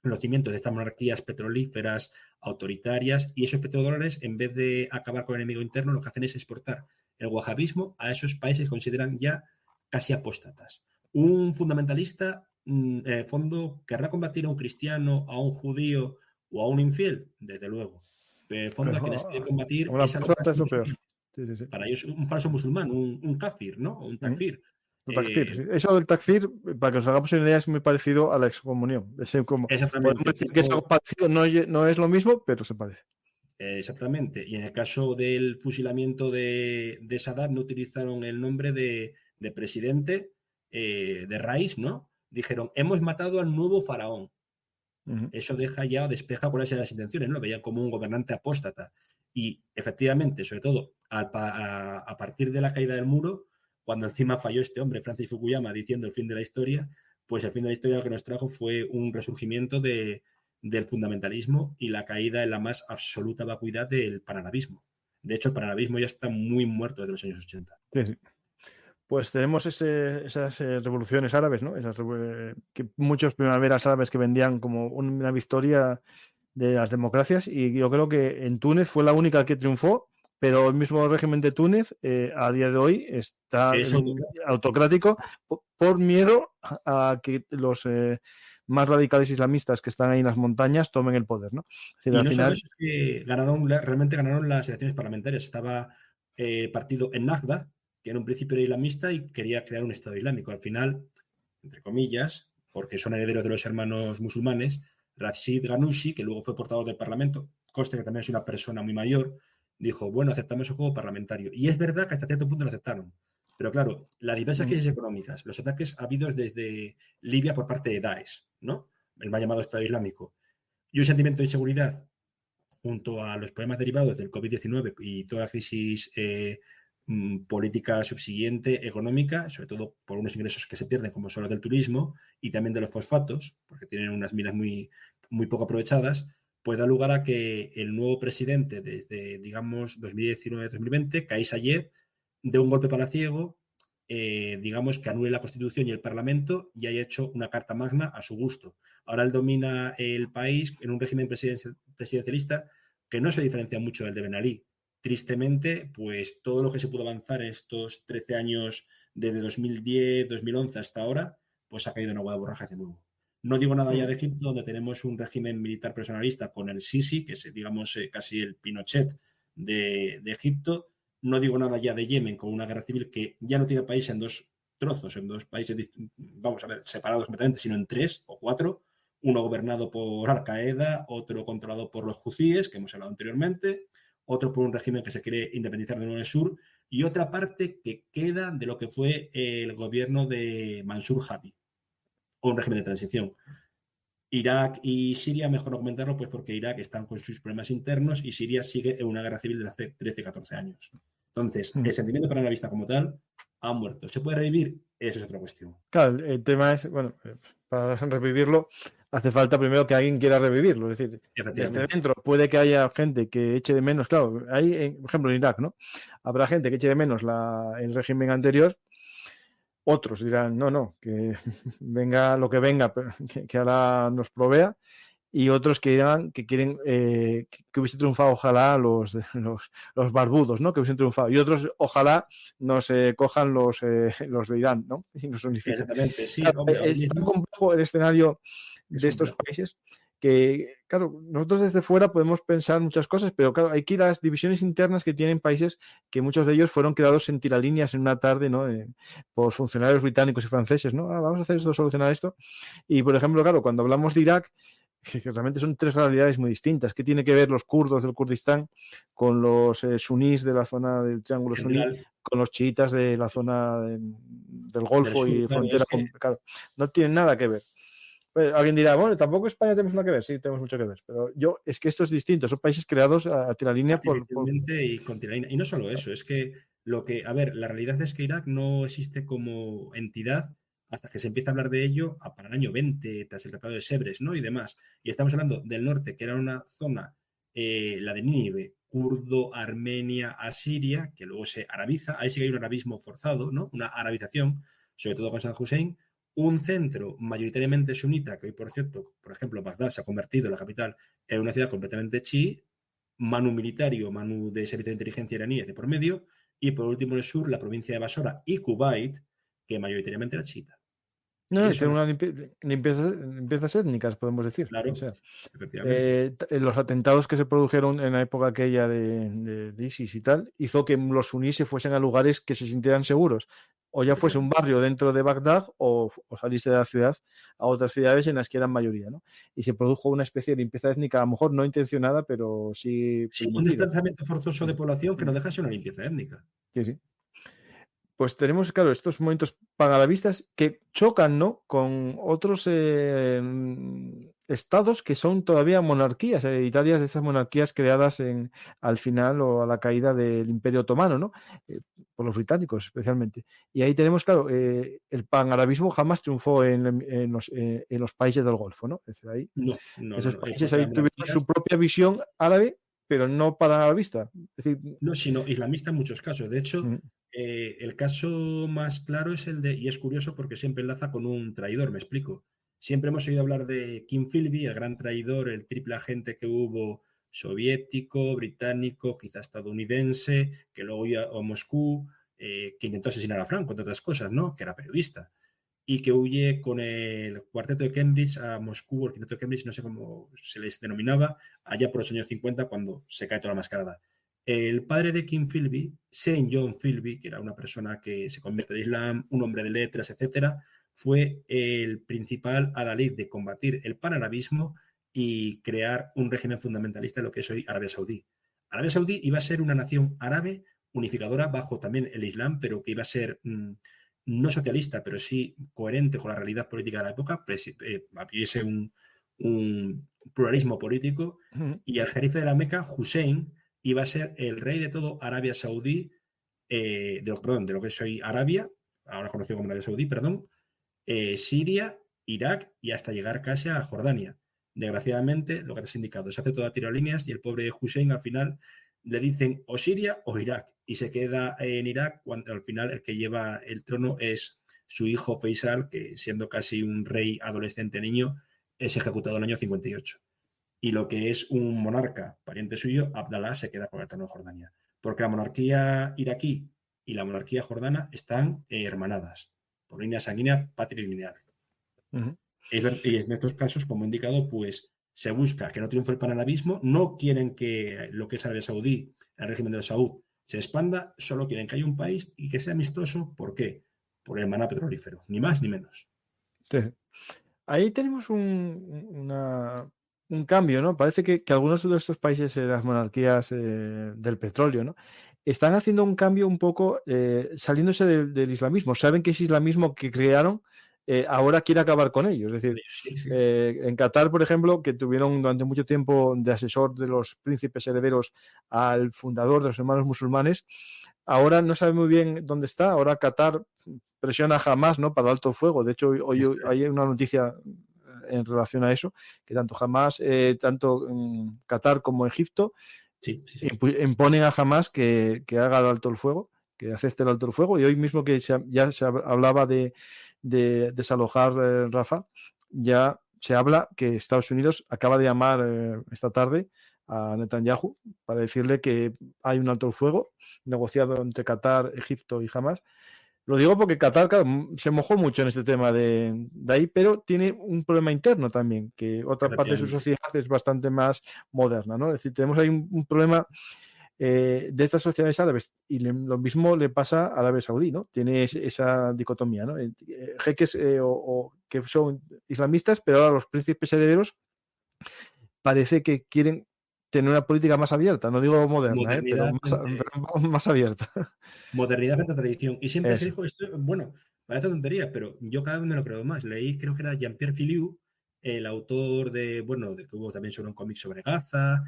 los cimientos de estas monarquías petrolíferas autoritarias, y esos petrodólares, en vez de acabar con el enemigo interno, lo que hacen es exportar el wahabismo a esos países que consideran ya casi apóstatas. Un fundamentalista, en el fondo, ¿querrá combatir a un cristiano, a un judío o a un infiel? Desde luego. Pero en el fondo, a quienes quiere combatir es a los falsos musulmanes. Sí. Para ellos, un falso musulmán, un kafir, ¿no? Un takfir. Sí. Eso del takfir, para que os hagamos una idea, es muy parecido a la excomunión. Podemos decir que es algo parecido, no es lo mismo, pero se parece. Exactamente. Y en el caso del fusilamiento de Saddam, no utilizaron el nombre de presidente, de Raís, ¿no? Dijeron, hemos matado al nuevo faraón. Eso despeja cuáles eran las intenciones, ¿no? Lo veían como un gobernante apóstata. Y efectivamente, sobre todo, a partir de la caída del muro, cuando encima falló este hombre, Francis Fukuyama, diciendo el fin de la historia, pues el fin de la historia lo que nos trajo fue un resurgimiento del fundamentalismo y la caída en la más absoluta vacuidad del panarabismo. De hecho, el panarabismo ya está muy muerto desde los años 80. Sí, sí. Pues tenemos esas revoluciones árabes, ¿no? Que muchos primaveras árabes que vendían como una victoria de las democracias, y yo creo que en Túnez fue la única que triunfó, pero el mismo régimen de Túnez a día de hoy está autocrático por miedo a que los más radicales islamistas que están ahí en las montañas tomen el poder, ¿no? Es decir, y al no final... solo eso, es que realmente ganaron las elecciones parlamentarias. Estaba el partido Ennahda, que en un principio era islamista y quería crear un Estado islámico. Al final, entre comillas, porque son herederos de los hermanos musulmanes, Rashid Ghannouchi, que luego fue portador del Parlamento, conste que también es una persona muy mayor, dijo, bueno, aceptamos el juego parlamentario. Y es verdad que hasta cierto punto lo aceptaron. Pero claro, las diversas crisis económicas, los ataques habidos desde Libia por parte de Daesh, ¿no? El mal llamado Estado Islámico, y un sentimiento de inseguridad junto a los problemas derivados del COVID-19 y toda la crisis política subsiguiente, económica, sobre todo por unos ingresos que se pierden, como son los del turismo y también de los fosfatos, porque tienen unas minas muy, muy poco aprovechadas, pues da lugar a que el nuevo presidente desde, digamos, 2019-2020, Kais Saied, dé un golpe palaciego, digamos, que anule la Constitución y el Parlamento y haya hecho una carta magna a su gusto. Ahora él domina el país en un régimen presidencialista que no se diferencia mucho del de Ben Ali. Tristemente, pues todo lo que se pudo avanzar en estos 13 años desde 2010, 2011 hasta ahora, pues ha caído en agua de borrajas de nuevo. No digo nada ya de Egipto, donde tenemos un régimen militar personalista con el Sisi, que es, digamos, casi el Pinochet de Egipto. No digo nada ya de Yemen, con una guerra civil que ya no tiene país en dos trozos, en dos países, vamos a ver, separados completamente, sino en 3 o 4, uno gobernado por Al-Qaeda, otro controlado por los hutíes, que hemos hablado anteriormente, otro por un régimen que se quiere independizar del Nuevo Sur, y otra parte que queda de lo que fue el gobierno de Mansur Hadi, o un régimen de transición. Irak y Siria, mejor no comentarlo, pues porque Irak están con sus problemas internos y Siria sigue en una guerra civil de hace 13, 14 años. Entonces, el sentimiento panarabista como tal ha muerto. ¿Se puede revivir? Esa es otra cuestión. Claro, el tema es, bueno, para revivirlo hace falta primero que alguien quiera revivirlo. Es decir, desde dentro puede que haya gente que eche de menos, claro, hay, por ejemplo, en Irak, ¿no? Habrá gente que eche de menos el régimen anterior. Otros dirán, no, que venga lo que venga, que ahora nos provea. Y otros que dirán que quieren que hubiese triunfado, ojalá, los barbudos, ¿no? Que hubiesen triunfado. Y otros, ojalá, nos cojan los de Irán, ¿no? Y nos unifiquen. Exactamente, sí. Claro, Hombre, es tan complejo el escenario de estos países que, claro, nosotros desde fuera podemos pensar muchas cosas, pero claro, hay que ir a las divisiones internas que tienen países que muchos de ellos fueron creados en tiralíneas en una tarde, ¿no? Por funcionarios británicos y franceses, ¿no? Vamos a hacer esto, solucionar esto. Y, por ejemplo, claro, cuando hablamos de Irak, que realmente son tres realidades muy distintas. ¿Qué tiene que ver los kurdos del Kurdistán con los sunís de la zona del Triángulo Suní, con los chiitas de la zona del Golfo y frontera? Claro, no tienen nada que ver. Pues alguien dirá, bueno, tampoco España tenemos nada que ver. Sí, tenemos mucho que ver. Pero es que esto es distinto. Son países creados a tiralínea y con tiralínea. Y no solo eso, es que a ver, la realidad es que Irak no existe como entidad hasta que se empieza a hablar de ello para el año 20, tras el Tratado de Sèvres, ¿no? Y demás. Y estamos hablando del norte, que era una zona, la de Nínive, kurdo, Armenia, Asiria, que luego se arabiza. Ahí sí que hay un arabismo forzado, ¿no? Una arabización, sobre todo con Saddam Hussein. Un centro mayoritariamente sunita, que hoy, por cierto, por ejemplo, Bagdad se ha convertido, la capital, en una ciudad completamente chií, Manu militario, Manu de servicio de inteligencia iraníes de por medio, y por último en el sur, la provincia de Basora y Kuwait, que mayoritariamente era chiita. No, es una limpiezas étnicas, podemos decir. Claro, o sea, efectivamente. Los atentados que se produjeron en la época aquella de ISIS y tal, hizo que los sunís se fuesen a lugares que se sintieran seguros. O ya fuese un barrio dentro de Bagdad o salirse de la ciudad a otras ciudades en las que eran mayoría, ¿no? Y se produjo una especie de limpieza étnica, a lo mejor no intencionada, pero sí. Sí, un desplazamiento forzoso de población que no deja de ser una limpieza étnica. Sí. pues tenemos, claro, estos momentos panarabistas que chocan, ¿no?, con otros estados que son todavía monarquías hereditarias de esas monarquías creadas al final o a la caída del Imperio Otomano, ¿no? Por los británicos especialmente. Y ahí tenemos, claro, el panarabismo jamás triunfó en los países del Golfo, ¿no? Es decir, ahí, No, no, no, esos no. países Porque ahí las tuvieron monarquías, su propia visión árabe, pero no panarabista. Es decir, no, sino islamista en muchos casos. De hecho, mm, el caso más claro es el de, y es curioso porque siempre enlaza con un traidor, me explico. Siempre hemos oído hablar de Kim Philby, el gran traidor, el triple agente que hubo soviético, británico, quizá estadounidense, que luego iba a Moscú, que intentó asesinar a Franco, entre otras cosas, ¿no? Que era periodista. Y que huye con el cuarteto de Cambridge a Moscú, el quinteto de Cambridge, no sé cómo se les denominaba, allá por los años 50, cuando se cae toda la mascarada. El padre de Kim Philby, Saint John Philby, que era una persona que se convierte al Islam, un hombre de letras, etcétera, fue el principal adalid de combatir el panarabismo y crear un régimen fundamentalista en lo que es hoy Arabia Saudí. Arabia Saudí iba a ser una nación árabe unificadora bajo también el Islam, pero que iba a ser no socialista, pero sí coherente con la realidad política de la época, hubiese un pluralismo político, mm, y el jerife de la Meca, Hussein, iba a ser el rey de todo Arabia Saudí, de lo que es hoy Arabia, ahora conocido como Arabia Saudí, perdón, Siria, Irak y hasta llegar casi a Jordania. Desgraciadamente, lo que te has indicado, se hace toda tirolíneas y el pobre Hussein al final le dicen o Siria o Irak y se queda en Irak cuando al final el que lleva el trono es su hijo Faisal, que siendo casi un rey adolescente niño, es ejecutado en el año 58. Y lo que es un monarca, pariente suyo, Abdalá, se queda con el trono de Jordania. Porque la monarquía iraquí y la monarquía jordana están hermanadas por línea sanguínea patrilineal. mm. Y en estos casos, como he indicado, pues se busca que no triunfe el panarabismo, no quieren que lo que es Arabia Saudí, el régimen de Saud, se expanda, solo quieren que haya un país y que sea amistoso. ¿Por qué? Por el maná petrolífero, ni más ni menos. Sí. Ahí tenemos un cambio, ¿no? Parece que algunos de estos países, las monarquías del petróleo, ¿no?, están haciendo un cambio un poco saliéndose del islamismo. Saben que ese islamismo que crearon ahora quiere acabar con ello. Es decir, Sí, sí. en Qatar, por ejemplo, que tuvieron durante mucho tiempo de asesor de los príncipes herederos al fundador de los hermanos musulmanes, ahora no sabe muy bien dónde está. Ahora Qatar presiona a Hamas, ¿no?, para el alto fuego. De hecho, hoy hay una noticia en relación a eso, que tanto Hamas, tanto Qatar como Egipto Sí, sí, sí. imponen a Hamas que haga el alto el fuego, que acepte el alto el fuego. Y hoy mismo que ya se hablaba de desalojar Rafah, ya se habla que Estados Unidos acaba de llamar esta tarde a Netanyahu para decirle que hay un alto el fuego negociado entre Qatar, Egipto y Hamas. Lo digo porque Qatar, claro, se mojó mucho en este tema de ahí, pero tiene un problema interno también, que otra parte de su Efectivamente. sociedad es bastante más moderna, ¿no? Es decir, tenemos ahí un problema de estas sociedades árabes, y lo mismo le pasa a Arabia Saudí, ¿no? Tiene esa dicotomía, ¿no? Jeques o que son islamistas, pero ahora los príncipes herederos parece que quieren tener una política más abierta, no digo moderna, pero Modernidad frente, más abierta. modernidad frente a tradición. Y siempre se Eso. dijo esto, bueno, parece tontería, pero yo cada vez me lo creo más. Leí, creo que era Jean-Pierre Filiu, el autor de, bueno, de que hubo también sobre un cómic sobre Gaza,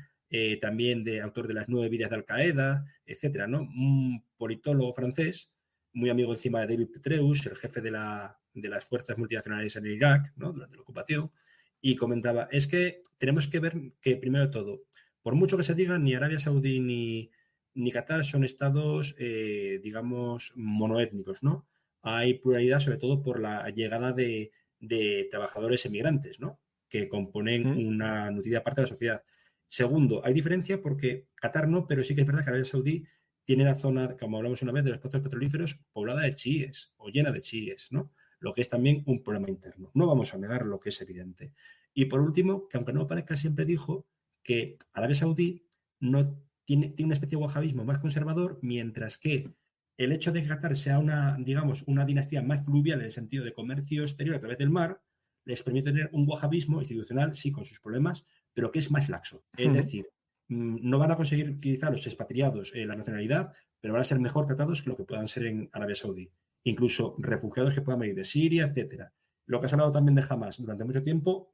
también de autor de Las 9 vidas de Al-Qaeda, etcétera, ¿no? Un politólogo francés, muy amigo encima de David Petraeus, el jefe de las fuerzas multinacionales en Irak, ¿no?, durante la ocupación, y comentaba, es que tenemos que ver que, primero de todo, por mucho que se diga, ni Arabia Saudí ni Qatar son estados, digamos, monoétnicos, ¿no? Hay pluralidad, sobre todo por la llegada de trabajadores emigrantes, ¿no?, que componen Mm, una nutrida parte de la sociedad. Segundo, hay diferencia porque Qatar no, pero sí que es verdad que Arabia Saudí tiene la zona, como hablamos una vez, de los pozos petrolíferos poblada de chiíes o llena de chiíes, ¿no? Lo que es también un problema interno. No vamos a negar lo que es evidente. Y por último, que aunque no parezca, siempre dijo que Arabia Saudí no tiene una especie de wahabismo más conservador, mientras que el hecho de que Qatar sea una, digamos, una dinastía más fluvial en el sentido de comercio exterior a través del mar, les permite tener un wahabismo institucional, sí, con sus problemas, pero que es más laxo. Es mm, decir, no van a conseguir quizá los expatriados la nacionalidad, pero van a ser mejor tratados que lo que puedan ser en Arabia Saudí. Incluso refugiados que puedan venir de Siria, etcétera. Lo que has hablado también de Hamas. Durante mucho tiempo,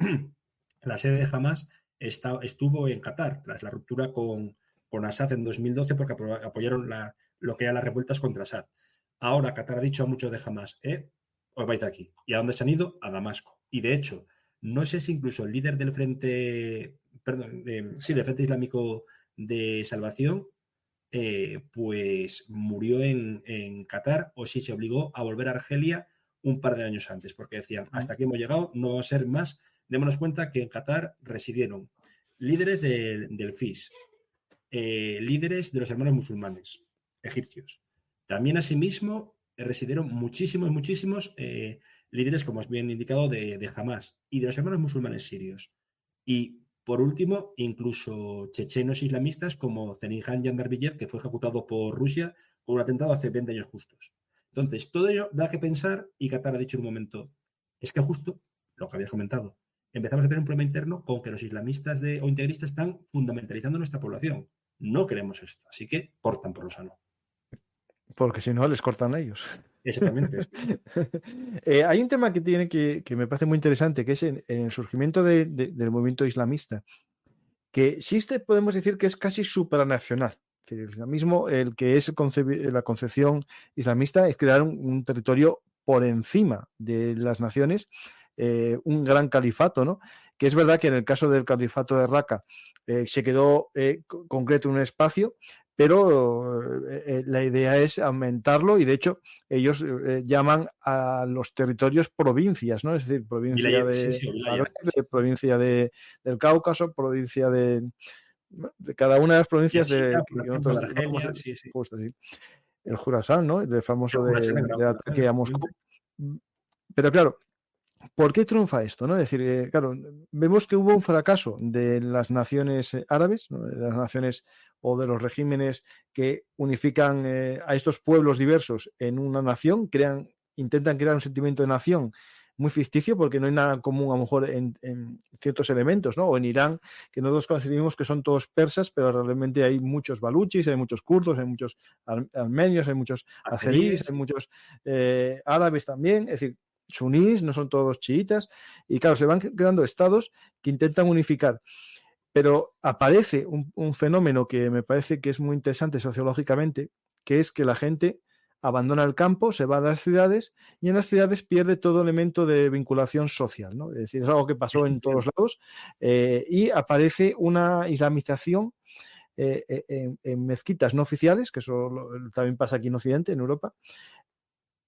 la sede de Hamas estuvo en Qatar, tras la ruptura con Assad en 2012, porque apoyaron lo que eran las revueltas contra Assad. Ahora Qatar ha dicho a muchos de Hamas, os vais de aquí. ¿Y a dónde se han ido? A Damasco. Y de hecho, no sé si incluso el líder del Frente, del Frente Islámico de Salvación, pues murió en Qatar, o si se obligó a volver a Argelia un par de años antes, porque decían, hasta aquí hemos llegado, no va a ser más. Démonos cuenta que en Qatar residieron líderes del FIS, líderes de los hermanos musulmanes egipcios. También asimismo residieron muchísimos líderes, como has bien indicado, de Hamas y de los hermanos musulmanes sirios. Y por último, incluso chechenos islamistas como Zenihan Yandarbiyev, que fue ejecutado por Rusia con un atentado hace 20 años justos. Entonces, todo ello da que pensar, y Qatar ha dicho en un momento, es que justo lo que habías comentado, empezamos a tener un problema interno con que los islamistas o integristas están fundamentalizando nuestra población. No queremos esto, así que cortan por lo sano. Porque si no, les cortan a ellos. Exactamente. Sí. Hay un tema que me parece muy interesante, que es en el surgimiento del movimiento islamista, que existe, podemos decir que es casi supranacional. El islamismo, el que es la concepción islamista, es crear un territorio por encima de las naciones, un gran califato, ¿no? Que es verdad que en el caso del califato de Raqqa se quedó concreto en un espacio, pero la idea es aumentarlo, y de hecho ellos llaman a los territorios provincias, ¿no? Es decir, provincia provincia del Cáucaso, provincia de cada una de las provincias de Argelia, justo, sí. El Jurasán, ¿no? El famoso del ataque a Moscú. Pero claro, ¿por qué triunfa esto? ¿No? Es decir, claro, vemos que hubo un fracaso de las naciones árabes, ¿no? De las naciones o de los regímenes que unifican a estos pueblos diversos en una nación, intentan crear un sentimiento de nación muy ficticio, porque no hay nada común a lo mejor en ciertos elementos, ¿no? O en Irán, que nosotros consideramos que son todos persas, pero realmente hay muchos baluchis, hay muchos kurdos, hay muchos armenios, hay muchos azeríes, hay muchos árabes también, es decir, sunís, no son todos chiitas, y claro, se van creando estados que intentan unificar. Pero aparece un fenómeno que me parece que es muy interesante sociológicamente, que es que la gente abandona el campo, se va a las ciudades, y en las ciudades pierde todo elemento de vinculación social, ¿no? Es decir, es algo que pasó en todos lados, y aparece una islamización en mezquitas no oficiales, que eso también pasa aquí en Occidente, en Europa,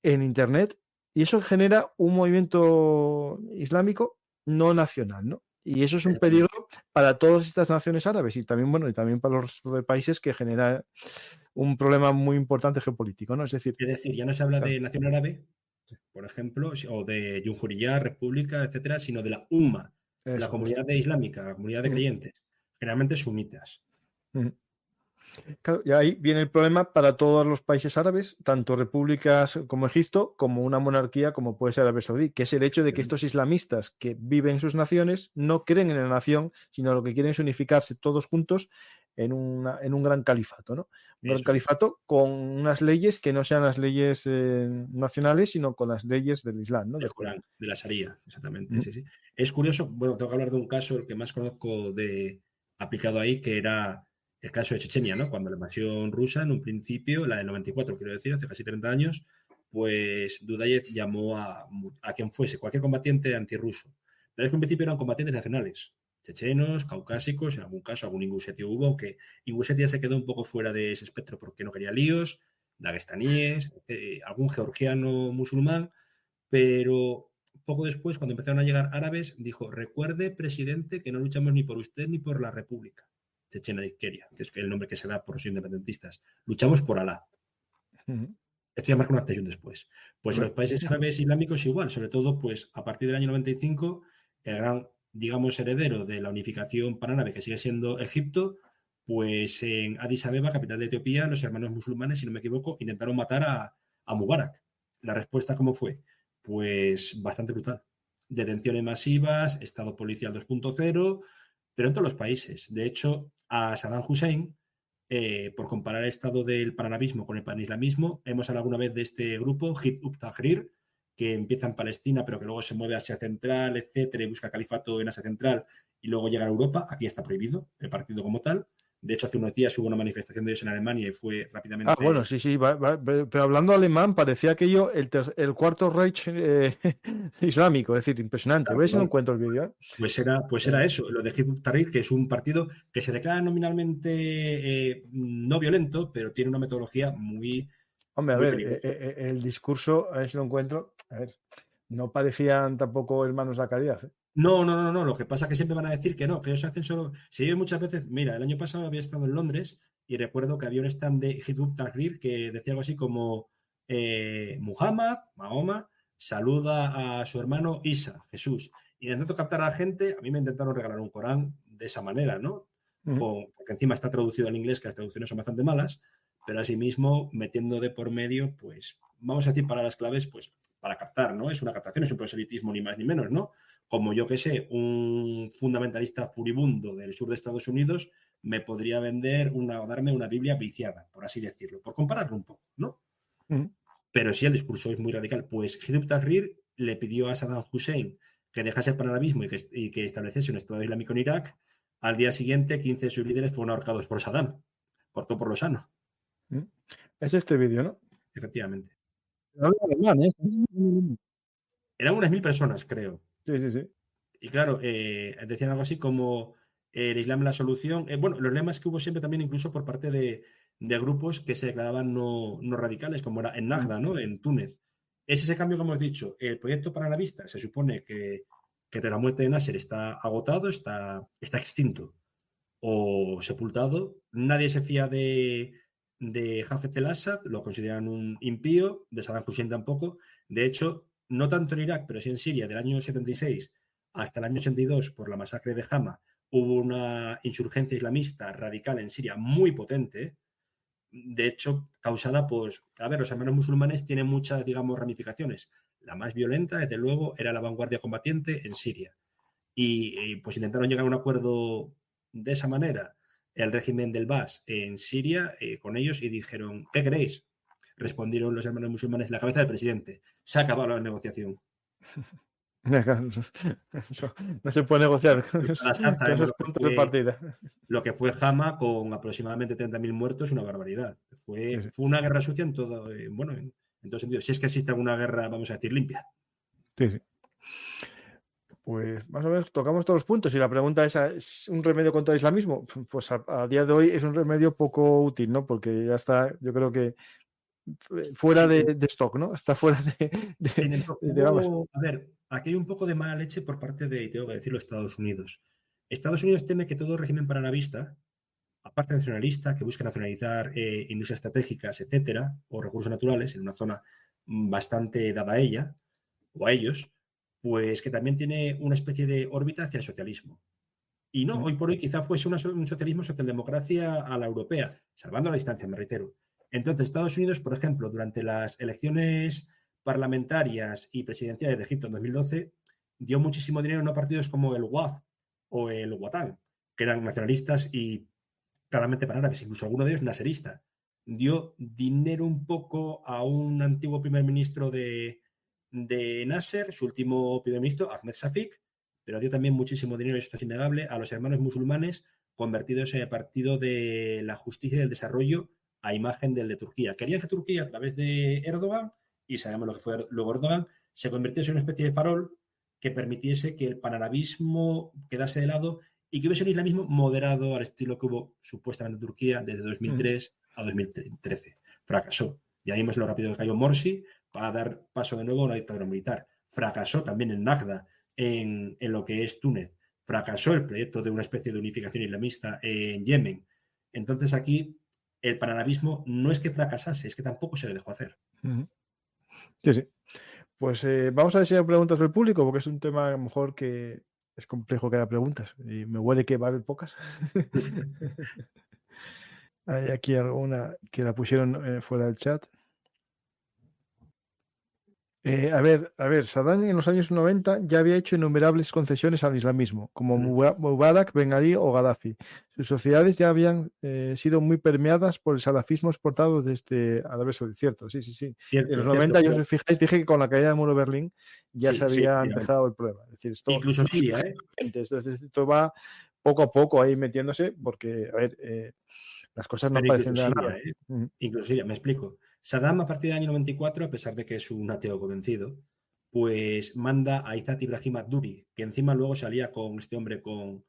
en Internet, y eso genera un movimiento islámico no nacional, ¿no? Y eso es un peligro para todas estas naciones árabes, y también, bueno, y también para los restos de países, que genera un problema muy importante geopolítico, ¿no? Es decir, ya no se habla de nación árabe, por ejemplo, o de Yunjuriyá, república, etcétera, sino de la Umma, la comunidad islámica, la comunidad de creyentes, generalmente sunitas. Claro, y ahí viene el problema para todos los países árabes, tanto repúblicas como Egipto, como una monarquía como puede ser Arabia Saudí, que es el hecho de que estos islamistas que viven en sus naciones no creen en la nación, sino lo que quieren es unificarse todos juntos en un gran califato, ¿no? Un gran califato con unas leyes que no sean las leyes nacionales, sino con las leyes del Islam, ¿no? Del Corán, de la Sharia, exactamente. Sí. Es curioso, bueno, tengo que hablar de un caso, el que más conozco aplicado ahí, que era el caso de Chechenia, ¿no? Cuando la invasión rusa, en un principio, la del 94, quiero decir, hace casi 30 años, pues Dudayev llamó a quien fuese, cualquier combatiente antirruso. Pero es que en principio eran combatientes nacionales, chechenos, caucásicos, en algún caso algún ingusetio hubo, aunque Ingusetia se quedó un poco fuera de ese espectro porque no quería líos, dagestaníes, algún georgiano musulmán, pero poco después, cuando empezaron a llegar árabes, dijo: recuerde, presidente, que no luchamos ni por usted ni por la república chechena de Ichkeria, que es el nombre que se da por los independentistas. Luchamos por Alá. Esto ya marca una antes y un después. Pues en los países árabes islámicos igual, sobre todo pues a partir del año 95, el gran, digamos, heredero de la unificación panárabe, que sigue siendo Egipto, pues en Addis Abeba, capital de Etiopía, los hermanos musulmanes, si no me equivoco, intentaron matar a Mubarak. La respuesta, ¿cómo fue? Pues bastante brutal. Detenciones masivas, Estado policial 2.0, pero en todos los países. De hecho, a Saddam Hussein, por comparar el estado del panarabismo con el panislamismo, hemos hablado alguna vez de este grupo, Hizb ut-Tahrir, que empieza en Palestina, pero que luego se mueve a Asia Central, etcétera, y busca califato en Asia Central, y luego llega a Europa. Aquí está prohibido el partido como tal. De hecho, hace unos días hubo una manifestación de ellos en Alemania y fue Ah, bueno, rápidamente... sí, pero hablando alemán parecía aquello el cuarto Reich islámico, es decir, impresionante. ¿Ves si no encuentro el vídeo? Pues era eso, lo de Hizb ut-Tahrir, que es un partido que se declara nominalmente no violento, pero tiene una metodología muy, Hombre, a muy ver, peligrosa. el discurso, a ver si lo encuentro. A ver, no parecían tampoco hermanos de la caridad, ¿eh? No. Lo que pasa es que siempre van a decir que no, que ellos hacen solo. Si ellos muchas veces, mira, el año pasado había estado en Londres y recuerdo que había un stand de Hizb ut-Tahrir que decía algo así como Muhammad, Mahoma, saluda a su hermano Isa, Jesús. Y intentando captar a la gente, a mí me intentaron regalar un Corán de esa manera, ¿no? Porque encima está traducido al inglés, que las traducciones son bastante malas, pero asimismo metiendo de por medio, pues, vamos a decir palabras claves, pues, para captar, ¿no? Es una captación, es un proselitismo ni más ni menos, ¿no? Como yo que sé, un fundamentalista furibundo del sur de Estados Unidos me podría vender o darme una Biblia viciada, por así decirlo, por compararlo un poco, ¿no? Pero sí el discurso es muy radical. Pues Hizb ut-Tahrir le pidió a Saddam Hussein que dejase el panarabismo y que estableciese un Estado Islámico en Irak. Al día siguiente, 15 de sus líderes fueron ahorcados por Saddam. Cortó por lo sano. Es este vídeo, ¿no? Efectivamente. Habla alemán, ¿eh? Eran unas 1000 personas, creo. Sí. Y claro, decían algo así como el Islam es la solución. Bueno, los lemas que hubo siempre también incluso por parte de grupos que se declaraban no radicales, como era en Nagda, ¿no? En Túnez. Es ese cambio que hemos dicho. El proyecto para la vista se supone que tras la muerte de Nasser está agotado, está extinto o sepultado. Nadie se fía de Hafez el-Assad, lo consideran un impío, de Saddam Hussein tampoco. De hecho, no tanto en Irak, pero sí en Siria, del año 76 hasta el año 82, por la masacre de Hama, hubo una insurgencia islamista radical en Siria muy potente, de hecho, causada por... A ver, los hermanos musulmanes tienen muchas, digamos, ramificaciones. La más violenta, desde luego, era la vanguardia combatiente en Siria. Y pues intentaron llegar a un acuerdo de esa manera el régimen del Bas en Siria con ellos y dijeron, ¿qué queréis? Respondieron los hermanos musulmanes, la cabeza del presidente. Se ha acabado la negociación. Eso no se puede negociar con Sabemos esos puntos de partida. lo que fue Hama con aproximadamente 30.000 muertos, una barbaridad. Fue una guerra sucia en todo, bueno, en todos sentidos. Si es que existe alguna guerra, vamos a decir, limpia. Sí. Pues más o menos tocamos todos los puntos. Y la pregunta ¿es un remedio contra el islamismo? Pues a día de hoy es un remedio poco útil, ¿no? Porque ya está, yo creo que fuera de stock, ¿no? Está fuera digamos. A ver, aquí hay un poco de mala leche por parte de, tengo que decirlo, Estados Unidos. Estados Unidos teme que todo régimen panarabista, aparte nacionalista, que busca nacionalizar industrias estratégicas, etcétera, o recursos naturales en una zona bastante dada a ella o a ellos, pues que también tiene una especie de órbita hacia el socialismo. Y no, hoy por hoy quizá fuese un socialismo, socialdemocracia a la europea, salvando la distancia, me reitero. Entonces, Estados Unidos, por ejemplo, durante las elecciones parlamentarias y presidenciales de Egipto en 2012, dio muchísimo dinero no a partidos como el WAF o el Watan, que eran nacionalistas y claramente panárabes, incluso alguno de ellos naserista. Dio dinero un poco a un antiguo primer ministro de Nasser, su último primer ministro, Ahmed Shafik, pero dio también muchísimo dinero, y esto es innegable, a los hermanos musulmanes convertidos en el Partido de la Justicia y del Desarrollo a imagen del de Turquía. Querían que Turquía, a través de Erdogan, y sabemos lo que fue luego Erdogan, se convirtiese en una especie de farol que permitiese que el panarabismo quedase de lado y que hubiese un islamismo moderado al estilo que hubo supuestamente en Turquía desde 2003 a 2013. Fracasó. Y ahí vemos lo rápido que cayó Morsi para dar paso de nuevo a una dictadura militar. Fracasó también en Nagda, en lo que es Túnez. Fracasó el proyecto de una especie de unificación islamista en Yemen. Entonces aquí el panarabismo no es que fracasase, es que tampoco se le dejó hacer. Sí. Pues vamos a ver si hay preguntas del público, porque es un tema a lo mejor que es complejo que haya preguntas y me huele que va a haber pocas. Hay aquí alguna que la pusieron fuera del chat. A ver, Saddam en los años 90 ya había hecho innumerables concesiones al islamismo, como Mubarak, Ben Ali o Gaddafi. Sus sociedades ya habían sido muy permeadas por el salafismo exportado desde Arabia Saudí. Cierto, sí, sí, sí. En los Cierto, 90, cierto. yo, si os fijáis, dije que con la caída del muro de Berlín ya se Sí, sí, había efectivamente. empezado el problema. Es decir, esto Incluso no es Siria, ¿eh? urgente, entonces esto va poco a poco ahí metiéndose, porque, a ver, las cosas no Pero incluso aparecen de la Siria, nada. ¿eh? Incluso Siria, me explico. Saddam, a partir del año 94, a pesar de que es un ateo convencido, pues manda a Izzat Ibrahim ad-Duri, que encima luego salía con este hombre con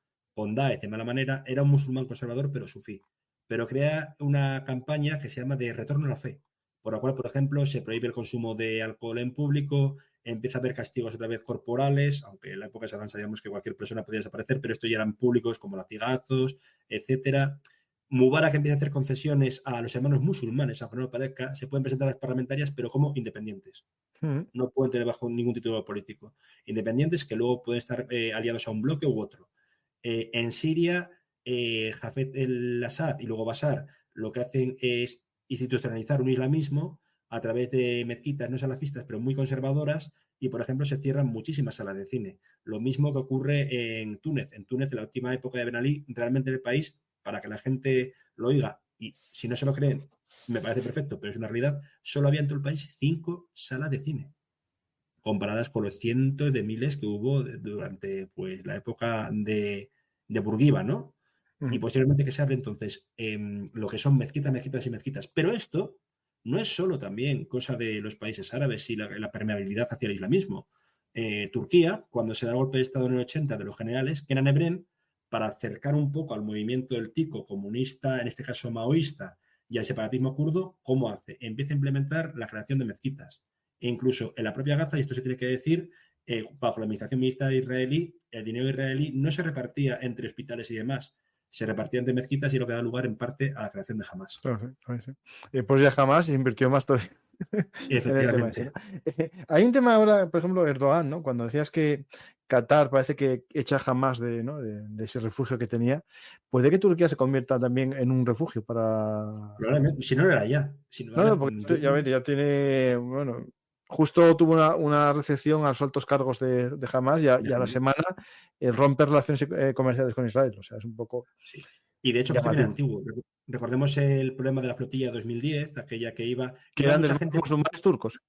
Daesh de mala manera, era un musulmán conservador, pero sufí. Pero crea una campaña que se llama de retorno a la fe, por la cual, por ejemplo, se prohíbe el consumo de alcohol en público, empieza a haber castigos otra vez corporales, aunque en la época de Saddam sabíamos que cualquier persona podía desaparecer, pero esto ya eran públicos como latigazos, etcétera. Mubarak empieza a hacer concesiones a los hermanos musulmanes, aunque no lo parezca, se pueden presentar a las parlamentarias, pero como independientes. Mm, No pueden tener bajo ningún título político. Independientes que luego pueden estar aliados a un bloque u otro. En Siria, Hafez el-Assad y luego Bashar lo que hacen es institucionalizar un islamismo a través de mezquitas no salafistas, pero muy conservadoras, y por ejemplo se cierran muchísimas salas de cine. Lo mismo que ocurre en Túnez. En Túnez, en la última época de Ben Ali, realmente en el país, para que la gente lo oiga, y si no se lo creen, me parece perfecto, pero es una realidad, solo había en todo el país 5 salas de cine, comparadas con los cientos de miles que hubo durante pues, la época de Burguiba, ¿no? Y mm. posteriormente que se abre entonces lo que son mezquitas, mezquitas y mezquitas. Pero esto no es solo también cosa de los países árabes y la permeabilidad hacia el islamismo. Turquía, cuando se da el golpe de Estado en el 80 de los generales, Kenan Evren, para acercar un poco al movimiento del Tico comunista, en este caso maoísta, y al separatismo kurdo, ¿cómo hace? Empieza a implementar la creación de mezquitas. E incluso en la propia Gaza, y esto se tiene que decir, bajo la administración militar israelí, el dinero israelí no se repartía entre hospitales y demás, se repartía entre mezquitas y lo que da lugar en parte a la creación de Hamas. Claro, sí, sí. Pues ya jamás invirtió más todavía en el tema ese, ¿no? Efectivamente. Hay un tema ahora, por ejemplo, Erdogan, ¿no? Cuando decías que Qatar parece que echa jamás ¿no? de ese refugio que tenía, puede que Turquía se convierta también en un refugio para... Probablemente, si no lo era ya. Si no, a No, no, ver, porque ya, ya tiene, bueno, justo tuvo una recepción a los altos cargos de Hamas y a la semana rompe relaciones comerciales con Israel. O sea, es un poco sí. Y de hecho que esto viene llamativo. antiguo. Recordemos el problema de la flotilla de 2010, aquella que Que iba eran de mucha los gente. musulmanes turcos.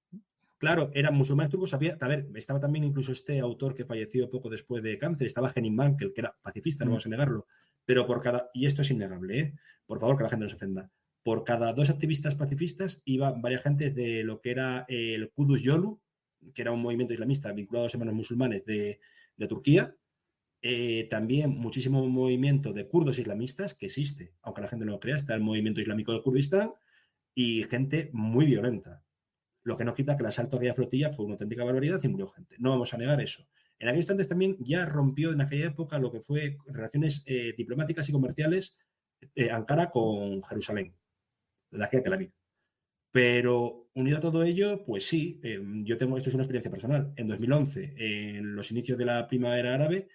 Claro, eran musulmanes turcos. A ver, estaba también incluso este autor que falleció poco después de cáncer, estaba Henning Mankell, que era pacifista, no vamos a negarlo, pero y esto es innegable, ¿eh? Por favor, que la gente no se ofenda, por cada 2 activistas pacifistas iban varias gentes de lo que era el Kudus Yolu, que era un movimiento islamista vinculado a los hermanos musulmanes de Turquía, también muchísimo movimiento de kurdos islamistas, que existe, aunque la gente no lo crea, está el movimiento islámico de Kurdistán, y gente muy violenta. Lo que no quita que el asalto a aquella flotilla fue una auténtica barbaridad y murió gente. No vamos a negar eso. En aquellos instantes también ya rompió en aquella época lo que fue relaciones diplomáticas y comerciales Ankara con Jerusalén, la que Tel Aviv. Pero unido a todo ello, pues sí, yo tengo, esto es una experiencia personal. En 2011, en los inicios de la primavera árabe,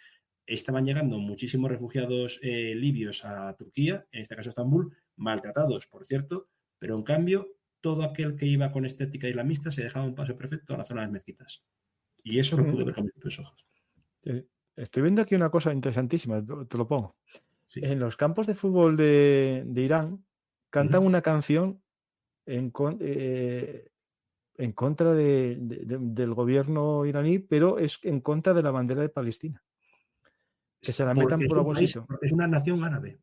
estaban llegando muchísimos refugiados libios a Turquía, en este caso a Estambul, maltratados, por cierto, pero en cambio todo aquel que iba con estética islamista se dejaba un paso perfecto a la zona de las mezquitas. Y eso lo pude ver con mis propios ojos. Estoy viendo aquí una cosa interesantísima, te lo pongo. Sí. En los campos de fútbol de Irán cantan una canción en contra del gobierno iraní, pero es en contra de la bandera de Palestina. Que se la metan Porque es por un algún país, sitio. porque es una nación árabe.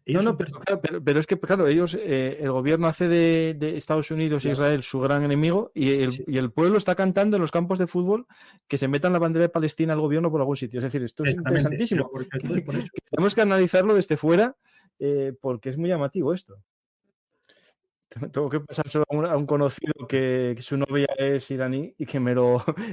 No, Ellos no, son pero es que, claro, ellos, el gobierno hace de Estados Unidos e claro, Israel su gran enemigo sí, y el pueblo está cantando en los campos de fútbol que se metan la bandera de Palestina al gobierno por algún sitio. Es decir, esto es exactamente. Pero interesantísimo. porque todo es por eso. Que tenemos que analizarlo desde fuera porque es muy llamativo esto. Tengo que pasar solo a un conocido que su novia es iraní y que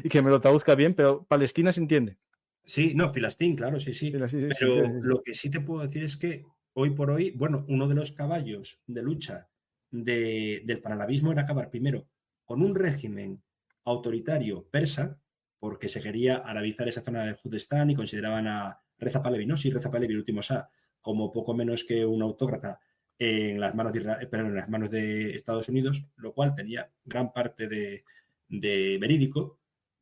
y que me lo traduzca bien, pero Palestina se entiende. Sí, no, Filastín, claro, sí, Sí, sí. sí, se Pero entiende, sí, lo que sí te puedo decir es que hoy por hoy, bueno, uno de los caballos de lucha del panarabismo era acabar primero con un régimen autoritario persa, porque se quería arabizar esa zona del Judestán y consideraban a Reza Pahlavi, ¿no? Sí, Reza Pahlavi, el último Shah, como poco menos que un autócrata en las manos de Estados Unidos, lo cual tenía gran parte verídico,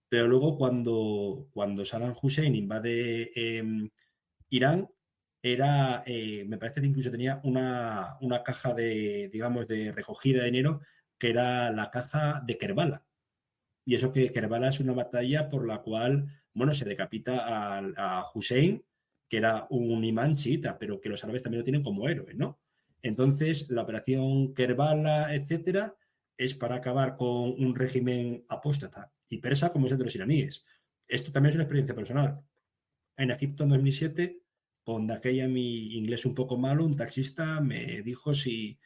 pero luego cuando Saddam Hussein invade Irán, me parece que incluso tenía una caja digamos, de recogida de dinero, que era la caja de Kerbala. Y eso que Kerbala es una batalla por la cual, bueno, se decapita a Hussein, que era un imán chiita, pero que los árabes también lo tienen como héroe, ¿no? Entonces, la operación Kerbala, etcétera, es para acabar con un régimen apóstata y persa como es el de los iraníes. Esto también es una experiencia personal. En Egipto en 2007, con de aquella mi inglés un poco malo, un taxista me dijo si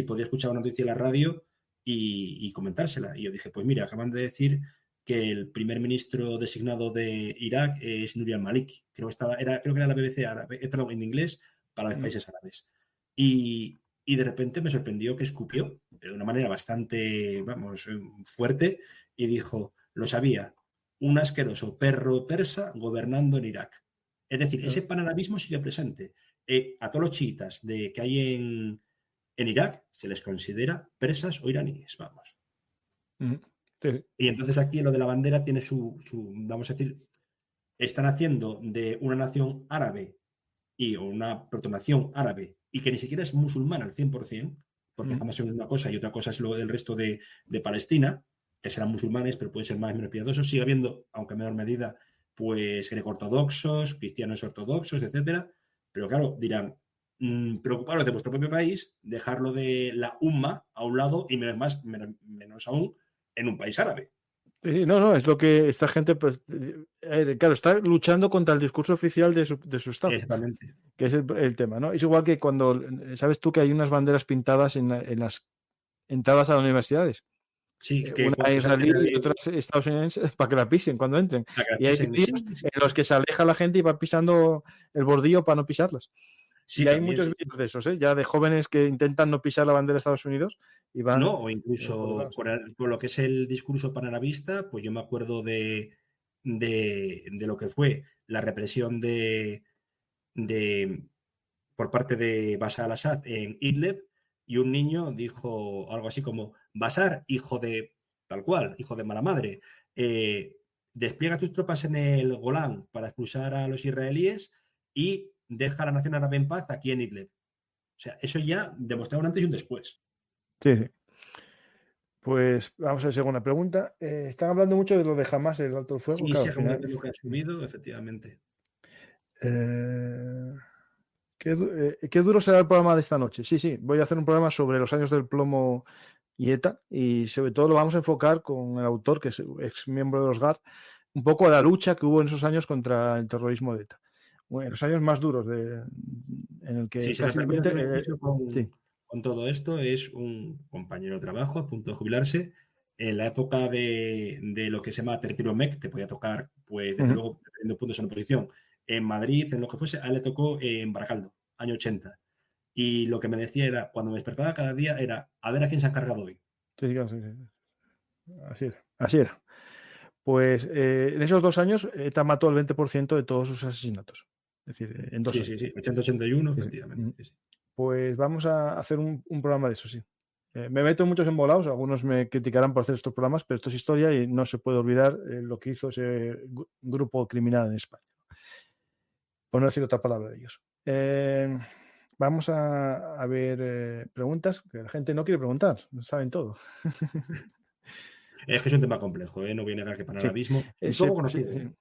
podía escuchar una noticia en la radio y comentársela. Y yo dije, pues mira, acaban de decir que el primer ministro designado de Irak es Nouri al-Maliki. Creo que era la BBC árabe, perdón, en inglés para los países árabes. Y de repente me sorprendió que escupió de una manera bastante, vamos, fuerte y dijo, lo sabía, un asqueroso perro persa gobernando en Irak. Es decir, ese panarabismo sigue presente. A todos los chiitas que hay en Irak se les considera persas o iraníes, vamos. Sí. Y entonces aquí lo de la bandera tiene vamos a decir, están haciendo de una nación árabe y una protonación árabe y que ni siquiera es musulmana al 100%, porque jamás es una cosa y otra cosa es lo del resto de Palestina, que serán musulmanes, pero pueden ser más o menos piadosos. Sigue habiendo, aunque en menor medida, pues greco-ortodoxos, cristianos ortodoxos, etcétera. Pero claro, dirán, preocuparos de vuestro propio país, dejarlo de la umma a un lado y menos aún en un país árabe. Sí, no, es lo que esta gente, pues, claro, está luchando contra el discurso oficial de su Estado. Exactamente. Que es el tema, ¿no? Es igual que cuando, ¿sabes tú que hay unas banderas pintadas en las entradas a las universidades? Sí, que una israelí y otra estadounidense para que la pisen cuando entren. Y hay sitios en los que se aleja la gente y va pisando el bordillo para no pisarlas. Sí, y hay muchos vídeos de esos, ya de jóvenes que intentan no pisar la bandera de Estados Unidos y van... No, o incluso con lo que es el discurso panarabista, pues yo me acuerdo de lo que fue la represión por parte de Bashar al-Assad en Idlib, y un niño dijo algo así como, Bashar, hijo de tal cual, hijo de mala madre, despliega tus tropas en el Golán para expulsar a los israelíes y deja a la nación árabe en paz aquí en Idlib. O sea, eso ya demostraba un antes y un después. Sí, sí. Pues vamos a ver, segunda pregunta. Están hablando mucho de lo de Hamas, el alto el fuego. Sí, claro, sí, al final... lo que ha subido, efectivamente. Qué duro será el programa de esta noche. Sí, voy a hacer un programa sobre los años del plomo y ETA, y sobre todo lo vamos a enfocar con el autor, que es ex miembro de los GAR, un poco a la lucha que hubo en esos años contra el terrorismo de ETA. Bueno, los años más duros en el que sí, casi con todo esto es un compañero de trabajo a punto de jubilarse. En la época de lo que se llama territorio MEC, te podía tocar, pues desde luego, dependiendo de puntos en oposición, en Madrid, en lo que fuese, a él le tocó en Baracaldo, año 80. Y lo que me decía era, cuando me despertaba cada día, era a ver a quién se ha encargado hoy. Sí. Así era. Pues en esos 2 años ETA mató el 20% de todos sus asesinatos. Es decir, en 2 años. Sí, 80-81, efectivamente. Sí. Pues vamos a hacer un programa de eso, sí. Me meto muchos embolados, algunos me criticarán por hacer estos programas, pero esto es historia y no se puede olvidar lo que hizo ese grupo criminal en España. Por no decir otra palabra de ellos. Vamos a ver preguntas, que la gente no quiere preguntar, saben todo. Es que es un tema complejo, no voy a negar que panarabismo es poco conocido.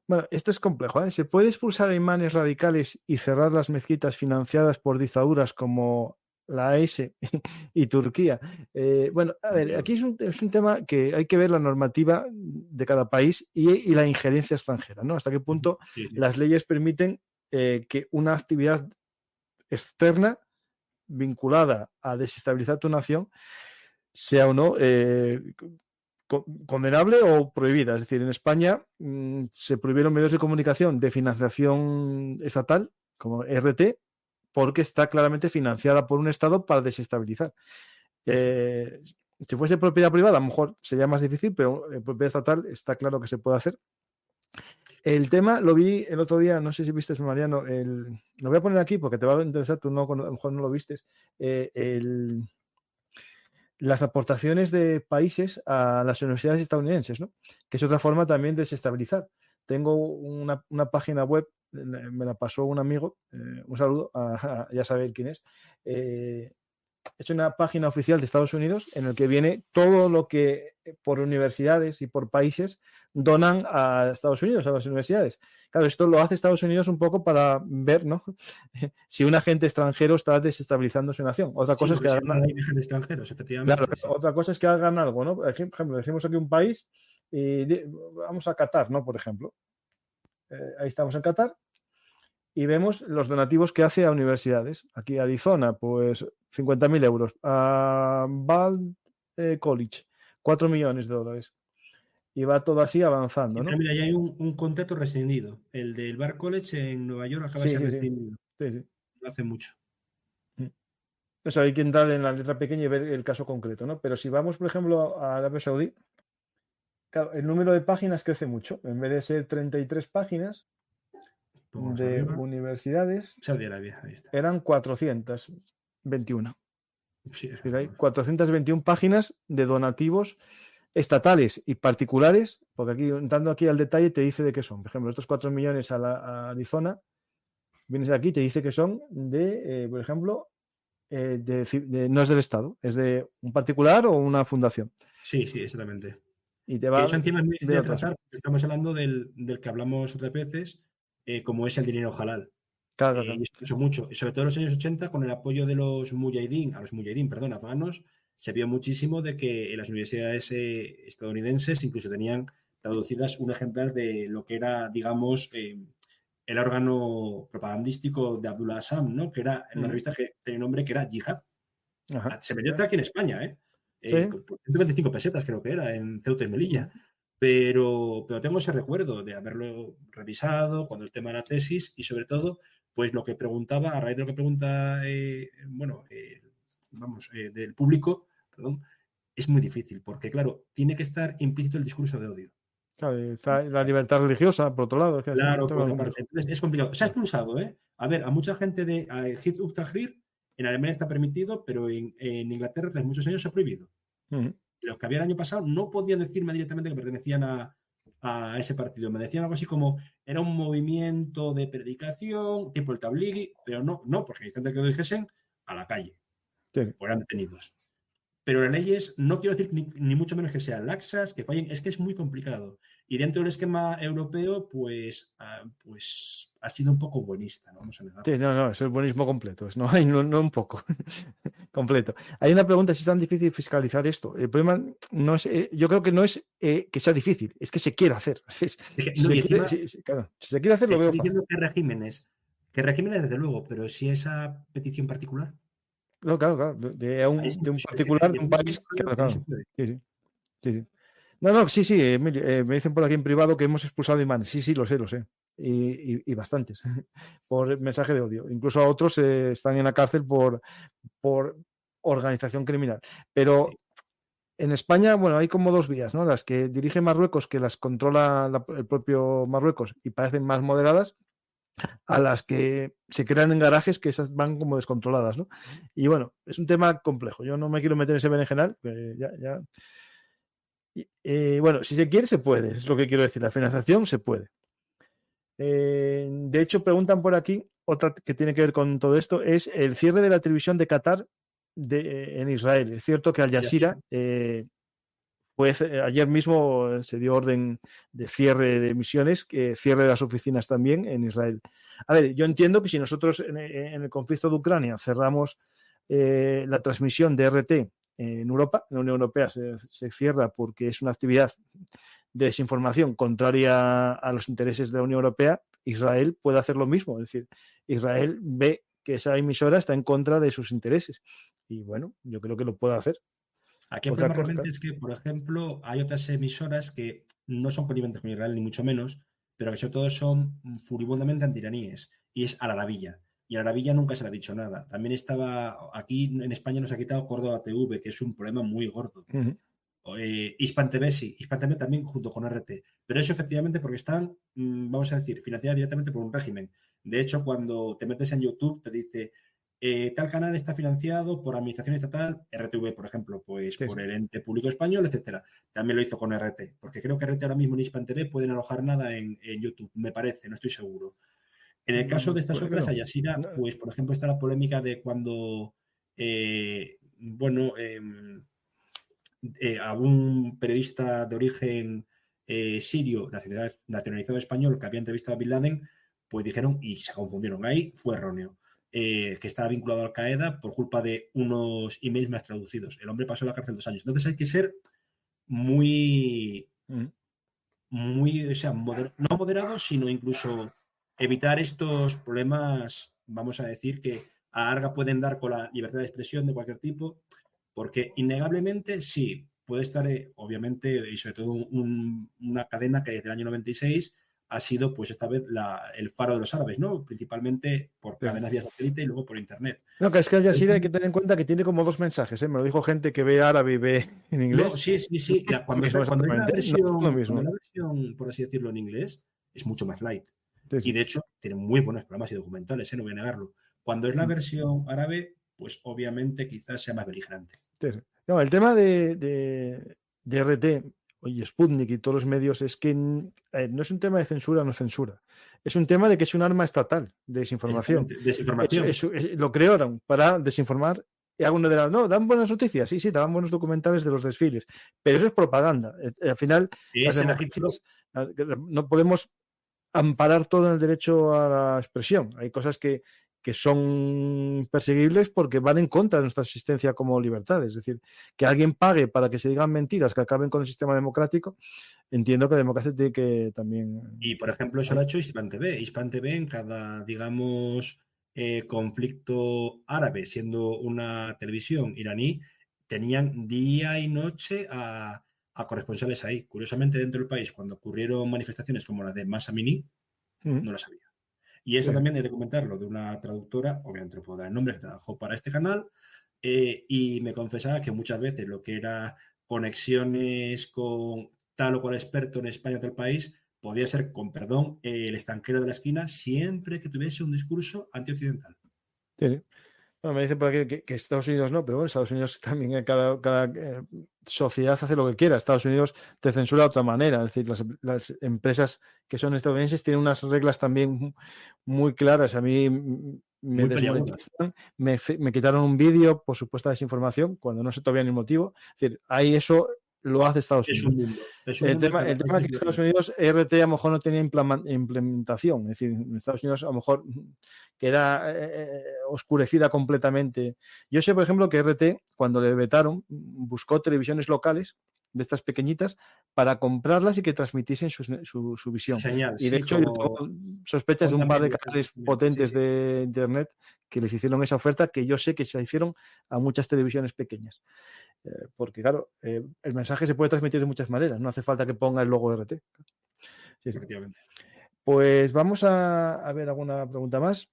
Bueno, esto es complejo. ¿Se puede expulsar a imanes radicales y cerrar las mezquitas financiadas por dictaduras como la AES y Turquía? Bueno, a ver, aquí es un tema que hay que ver la normativa de cada país y la injerencia extranjera, ¿no? Hasta qué punto las leyes permiten que una actividad externa vinculada a desestabilizar tu nación sea o no condenable o prohibida. Es decir, en España se prohibieron medios de comunicación de financiación estatal, como RT, porque está claramente financiada por un Estado para desestabilizar. Si fuese propiedad privada, a lo mejor sería más difícil, pero en propiedad estatal está claro que se puede hacer. El tema lo vi el otro día, no sé si viste, Mariano, lo voy a poner aquí porque te va a interesar, tú no, a lo mejor no lo vistes. las aportaciones de países a las universidades estadounidenses, ¿no? Que es otra forma también de desestabilizar. Tengo una página web, me la pasó un amigo, un saludo, ya sabéis quién es. Es una página oficial de Estados Unidos en el que viene todo lo que por universidades y por países donan a Estados Unidos, a las universidades. Claro, esto lo hace Estados Unidos un poco para ver, ¿no? si un agente extranjero está desestabilizando su nación. Otra cosa es que hagan extranjeros, efectivamente. Claro, otra cosa es que hagan algo, ¿no? Por ejemplo, decimos aquí un país y vamos a Qatar, ¿no? Por ejemplo. Ahí estamos en Qatar y vemos los donativos que hace a universidades. Aquí Arizona, pues 50.000 euros. A Ball College, 4 millones de dólares. Y va todo así avanzando, ¿no? Pero mira, ya hay un contrato rescindido. El del Bar College en Nueva York acaba de ser rescindido. Sí. No hace mucho. O sea, hay que entrar en la letra pequeña y ver el caso concreto, ¿no? Pero si vamos, por ejemplo, a Arabia Saudí, claro, el número de páginas crece mucho. En vez de ser 33 páginas de universidades, Saudi Arabia, ahí está. Eran 421. Sí, Es decir, hay 421 páginas de donativos estatales y particulares, porque aquí, entrando aquí al detalle, te dice de qué son. Por ejemplo, estos 4 millones a Arizona, vienes aquí y te dice que son de, por ejemplo, no es del Estado, es de un particular o una fundación. Sí, exactamente. Y te va eso encima es muy difícil de de otras. trazar, porque estamos hablando del que hablamos otras veces, como es el dinero halal. Claro. Y eso mucho, y sobre todo en los años 80, con el apoyo de los afganos, se vio muchísimo de que en las universidades estadounidenses incluso tenían traducidas un ejemplar de lo que era, digamos, el órgano propagandístico de Abdullah Assam, ¿no? Que era en una revista que tenía un nombre que era Jihad. Ajá. Se vendió aquí en España, Sí. por 125 pesetas creo que era, en Ceuta y Melilla. Pero tengo ese recuerdo de haberlo revisado cuando el tema de la tesis y sobre todo, pues lo que preguntaba, a raíz de lo que pregunta, del público, perdón, es muy difícil porque, claro, tiene que estar implícito el discurso de odio. Claro, está la libertad religiosa, por otro lado. Claro, por otra parte. Entonces es complicado. Se ha expulsado, ¿eh? A ver, a mucha gente de Hizb ut-Tahrir en Alemania está permitido, pero en Inglaterra tras muchos años se ha prohibido. Los que había el año pasado no podían decirme directamente que pertenecían a ese partido. Me decían algo así como era un movimiento de predicación, tipo el tablighi, pero no, porque en el instante que lo dijesen, a la calle. O eran detenidos. Pero las leyes, no quiero decir ni mucho menos que sean laxas, que fallen, es que es muy complicado. Y dentro del esquema europeo, pues ha sido un poco buenista, no vamos a negar. Sí, no, es el buenismo completo, no un poco, completo. Hay una pregunta, si es tan difícil fiscalizar esto. El problema no es, yo creo que no es que sea difícil, es que se quiere hacer. Si se quiere hacer, lo veo fácil. Diciendo que regímenes desde luego, pero si esa petición particular. No, claro, de un particular, de un país, claro. Sí. No, sí, Emilio, me dicen por aquí en privado que hemos expulsado imanes. Sí, lo sé. Y bastantes por mensaje de odio. Incluso a otros están en la cárcel por organización criminal. Pero en España, bueno, hay como dos vías, ¿no? Las que dirige Marruecos, que las controla el propio Marruecos y parecen más moderadas, a las que se crean en garajes que esas van como descontroladas, ¿no? Y bueno, es un tema complejo. Yo no me quiero meter en ese berenjenal, ya. Bueno, si se quiere, se puede, es lo que quiero decir. La financiación se puede. De hecho, preguntan por aquí, otra que tiene que ver con todo esto, es el cierre de la televisión de Qatar en Israel. Es cierto que Al Jazeera, pues ayer mismo se dio orden de cierre de emisiones, cierre de las oficinas también en Israel. A ver, yo entiendo que si nosotros en el conflicto de Ucrania cerramos la transmisión de RT en Europa, en la Unión Europea se cierra porque es una actividad de desinformación contraria a los intereses de la Unión Europea, Israel puede hacer lo mismo. Es decir, Israel ve que esa emisora está en contra de sus intereses. Y bueno, yo creo que lo puede hacer. Aquí el problema realmente es que, por ejemplo, hay otras emisoras que no son conniventes con Israel, ni mucho menos, pero que sobre todo son furibundamente antiraníes. Y es Al Arabilla. Y a Al Arabilla nunca se le ha dicho nada. También estaba, aquí en España nos ha quitado Córdoba TV, que es un problema muy gordo. Hispan TV sí, Hispan TV también junto con RT. Pero eso efectivamente porque están, vamos a decir, financiadas directamente por un régimen. De hecho, cuando te metes en YouTube te dice tal canal está financiado por administración estatal, RTV, por ejemplo, pues por el ente público español, etcétera. También lo hizo con RT, porque creo que RT ahora mismo ni Hispan TV pueden alojar nada en YouTube, me parece, no estoy seguro. En el caso de estas otras, Al Jazeera, pues por ejemplo está la polémica de cuando, a un periodista de origen sirio, nacionalizado español, que había entrevistado a Bin Laden, pues dijeron, y se confundieron ahí, fue erróneo, que estaba vinculado a Al-Qaeda por culpa de unos emails más traducidos. El hombre pasó a la cárcel 2 años. Entonces hay que ser muy, o sea, no moderado, sino incluso evitar estos problemas, vamos a decir, que a larga pueden dar con la libertad de expresión de cualquier tipo, porque innegablemente sí, puede estar, obviamente, y sobre todo una cadena que desde el año 96 ha sido, pues esta vez, el faro de los árabes, ¿no? Principalmente por cadenas vía satélite y luego por internet. No, que es que Al Jazeera hay que tener en cuenta que tiene como dos mensajes, ¿eh? Me lo dijo gente que ve árabe y ve en inglés. No, sí. Cuando hay la versión, por así decirlo, en inglés, es mucho más light. Sí. Y de hecho, tiene muy buenos programas y documentales, no voy a negarlo. Cuando es la versión árabe, pues obviamente quizás sea más beligerante. Sí. No, el tema de RT y Sputnik y todos los medios es que no es un tema de censura o no censura. Es un tema de que es un arma estatal de desinformación. Desinformación. Lo crearon para desinformar. Y alguno dirá, no, dan buenas noticias. Sí, dan buenos documentales de los desfiles. Pero eso es propaganda. Al final, no podemos amparar todo en el derecho a la expresión. Hay cosas que son perseguibles porque van en contra de nuestra existencia como libertad. Es decir, que alguien pague para que se digan mentiras que acaben con el sistema democrático, entiendo que la democracia tiene que también... Y, por ejemplo, eso lo ha hecho Hispan TV. Hispan TV en cada, digamos, conflicto árabe, siendo una televisión iraní, tenían día y noche a corresponsales ahí. Curiosamente, dentro del país, cuando ocurrieron manifestaciones como la de Mahsa Amini, no lo sabía. Y eso también hay que comentarlo, de una traductora, obviamente no puedo dar el nombre, que trabajó para este canal, y me confesaba que muchas veces lo que era conexiones con tal o cual experto en España o del país podía ser, con perdón, el estanquero de la esquina, siempre que tuviese un discurso antioccidental. Sí. Bueno, me dicen por aquí que Estados Unidos no, pero bueno, Estados Unidos también, cada sociedad hace lo que quiera. Estados Unidos te censura de otra manera. Es decir, las empresas que son estadounidenses tienen unas reglas también muy claras. A mí me desmonetizan, me quitaron un vídeo por supuesta desinformación cuando no sé todavía ni el motivo. Es decir, ahí eso lo hace Estados Unidos. El tema es que Estados Unidos, RT a lo mejor no tenía implementación. Es decir, en Estados Unidos a lo mejor queda oscurecida completamente. Yo sé, por ejemplo, que RT, cuando le vetaron, buscó televisiones locales de estas pequeñitas para comprarlas y que transmitiesen su visión. Señal, y de hecho, yo tengo sospechas de un par de canales potentes de internet que les hicieron esa oferta, que yo sé que se la hicieron a muchas televisiones pequeñas. Porque, claro, el mensaje se puede transmitir de muchas maneras. No hace falta que ponga el logo RT. Sí. Efectivamente. Pues vamos a ver alguna pregunta más.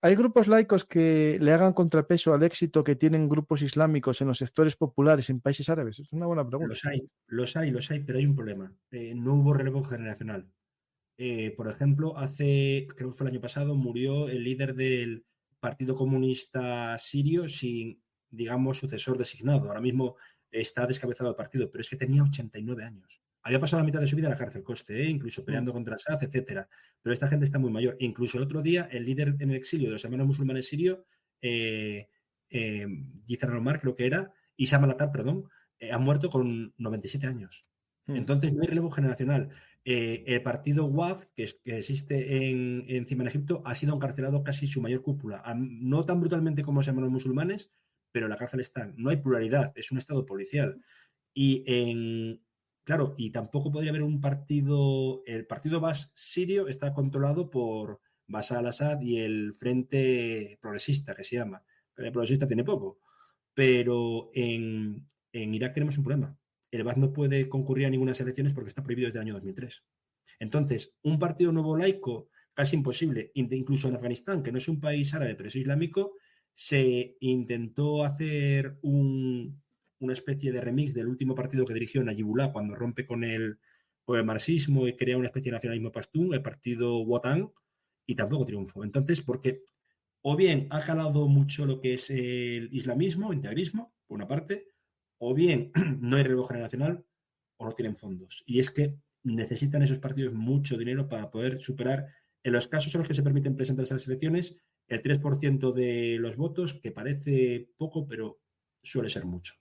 ¿Hay grupos laicos que le hagan contrapeso al éxito que tienen grupos islámicos en los sectores populares en países árabes? Es una buena pregunta. Los hay, pero hay un problema. No hubo relevo generacional. Por ejemplo, creo que fue el año pasado, murió el líder del Partido Comunista Sirio sin, digamos, sucesor designado. Ahora mismo está descabezado el partido, pero es que tenía 89 años. Había pasado la mitad de su vida en la cárcel, incluso peleando contra Assad, etcétera. Pero esta gente está muy mayor. Incluso el otro día, el líder en el exilio de los hermanos musulmanes sirios, Yizar al-Omar, creo que era, Issam al-Attar, perdón, ha muerto con 97 años. Entonces no hay relevo generacional. El partido WAF, que existe encima en Egipto, ha sido encarcelado casi su mayor cúpula. No tan brutalmente como se llaman los musulmanes, pero en la cárcel están. No hay pluralidad, es un estado policial. Claro, y tampoco podría haber un partido. El partido Baas sirio está controlado por Bashar al-Assad y el Frente Progresista, que se llama. El progresista tiene poco. Pero en Irak tenemos un problema. El Baas no puede concurrir a ninguna elecciones porque está prohibido desde el año 2003. Entonces, un partido nuevo laico, casi imposible, incluso en Afganistán, que no es un país árabe, pero es islámico, se intentó hacer una especie de remix del último partido que dirigió Najibullah cuando rompe con el marxismo y crea una especie de nacionalismo pastún, el partido Watan, y tampoco triunfó. Entonces, porque o bien ha calado mucho lo que es el islamismo, integrismo, por una parte, o bien no hay relevo generacional o no tienen fondos. Y es que necesitan esos partidos mucho dinero para poder superar, en los casos en los que se permiten presentarse a las elecciones, el 3% de los votos, que parece poco, pero suele ser mucho.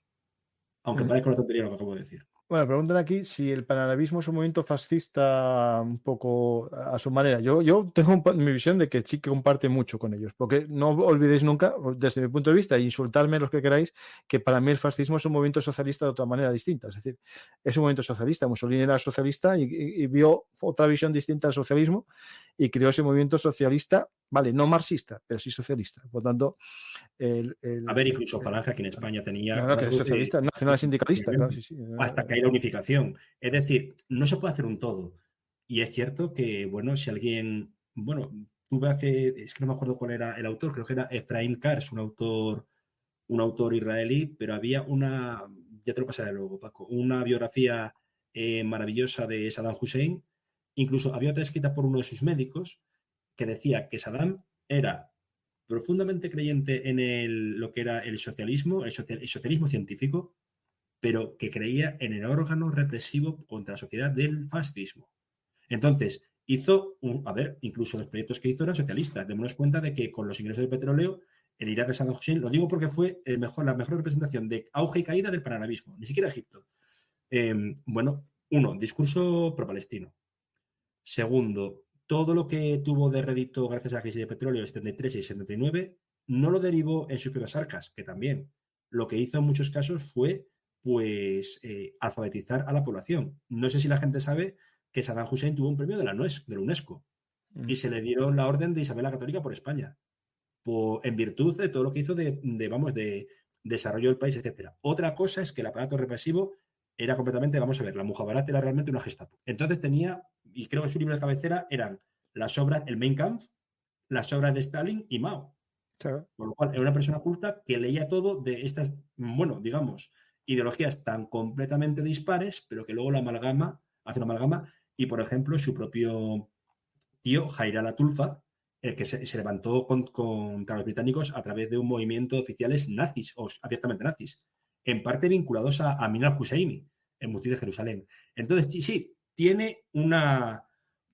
Aunque parezca una tontería lo que acabo de decir. Bueno, preguntan aquí si el panarabismo es un movimiento fascista un poco a su manera. Yo tengo mi visión de que sí que comparte mucho con ellos, porque no olvidéis nunca, desde mi punto de vista, e insultarme los que queráis, que para mí el fascismo es un movimiento socialista de otra manera distinta. Es decir, es un movimiento socialista. Mussolini era socialista y vio otra visión distinta al socialismo y creó ese movimiento socialista, vale, no marxista, pero sí socialista. Por tanto, A ver, incluso Falange aquí en España tenía claro que es rasgos socialista, nacional sindicalista, claro, sí, sí. hasta que hay la unificación. Es decir, no se puede hacer un todo. Y es cierto que, bueno, si alguien, bueno, tuve hace, es que no me acuerdo cuál era el autor, creo que era Efraim Kars, un autor israelí, pero había una, ya te lo pasaré luego, Paco, una biografía maravillosa de Saddam Hussein. Incluso había otra escrita por uno de sus médicos que decía que Saddam era profundamente creyente en lo que era el socialismo, el socialismo científico, pero que creía en el órgano represivo contra la sociedad del fascismo. Entonces, hizo, a ver, incluso los proyectos que hizo eran socialistas. Démonos cuenta de que con los ingresos del petróleo, el Irak de Saddam Hussein, lo digo porque fue la mejor representación de auge y caída del panarabismo, ni siquiera Egipto. Bueno, uno, discurso pro-palestino. Segundo, todo lo que tuvo de rédito gracias a la crisis de petróleo de 73 y 79 no lo derivó en sus propias arcas, que también. Lo que hizo en muchos casos fue, pues, alfabetizar a la población. No sé si la gente sabe que Saddam Hussein tuvo un premio de la UNESCO y se le dieron la orden de Isabel la Católica por España, en virtud de todo lo que hizo de desarrollo del país, etcétera. Otra cosa es que el aparato represivo era completamente, vamos a ver, la Mujabarat era realmente una Gestapo. Entonces tenía, y creo que su libro de cabecera eran las obras, el Mein Kampf, las obras de Stalin y Mao. Claro. Por lo cual, era una persona culta que leía todo de estas, bueno, digamos, ideologías tan completamente dispares, pero que luego hace una amalgama, y por ejemplo, su propio tío, Jair al-Atulfa, el que se levantó contra los británicos a través de un movimiento de oficiales nazis, o abiertamente nazis, en parte vinculados a Amin al-Husseini, el mufti de Jerusalén. Entonces, sí, tiene una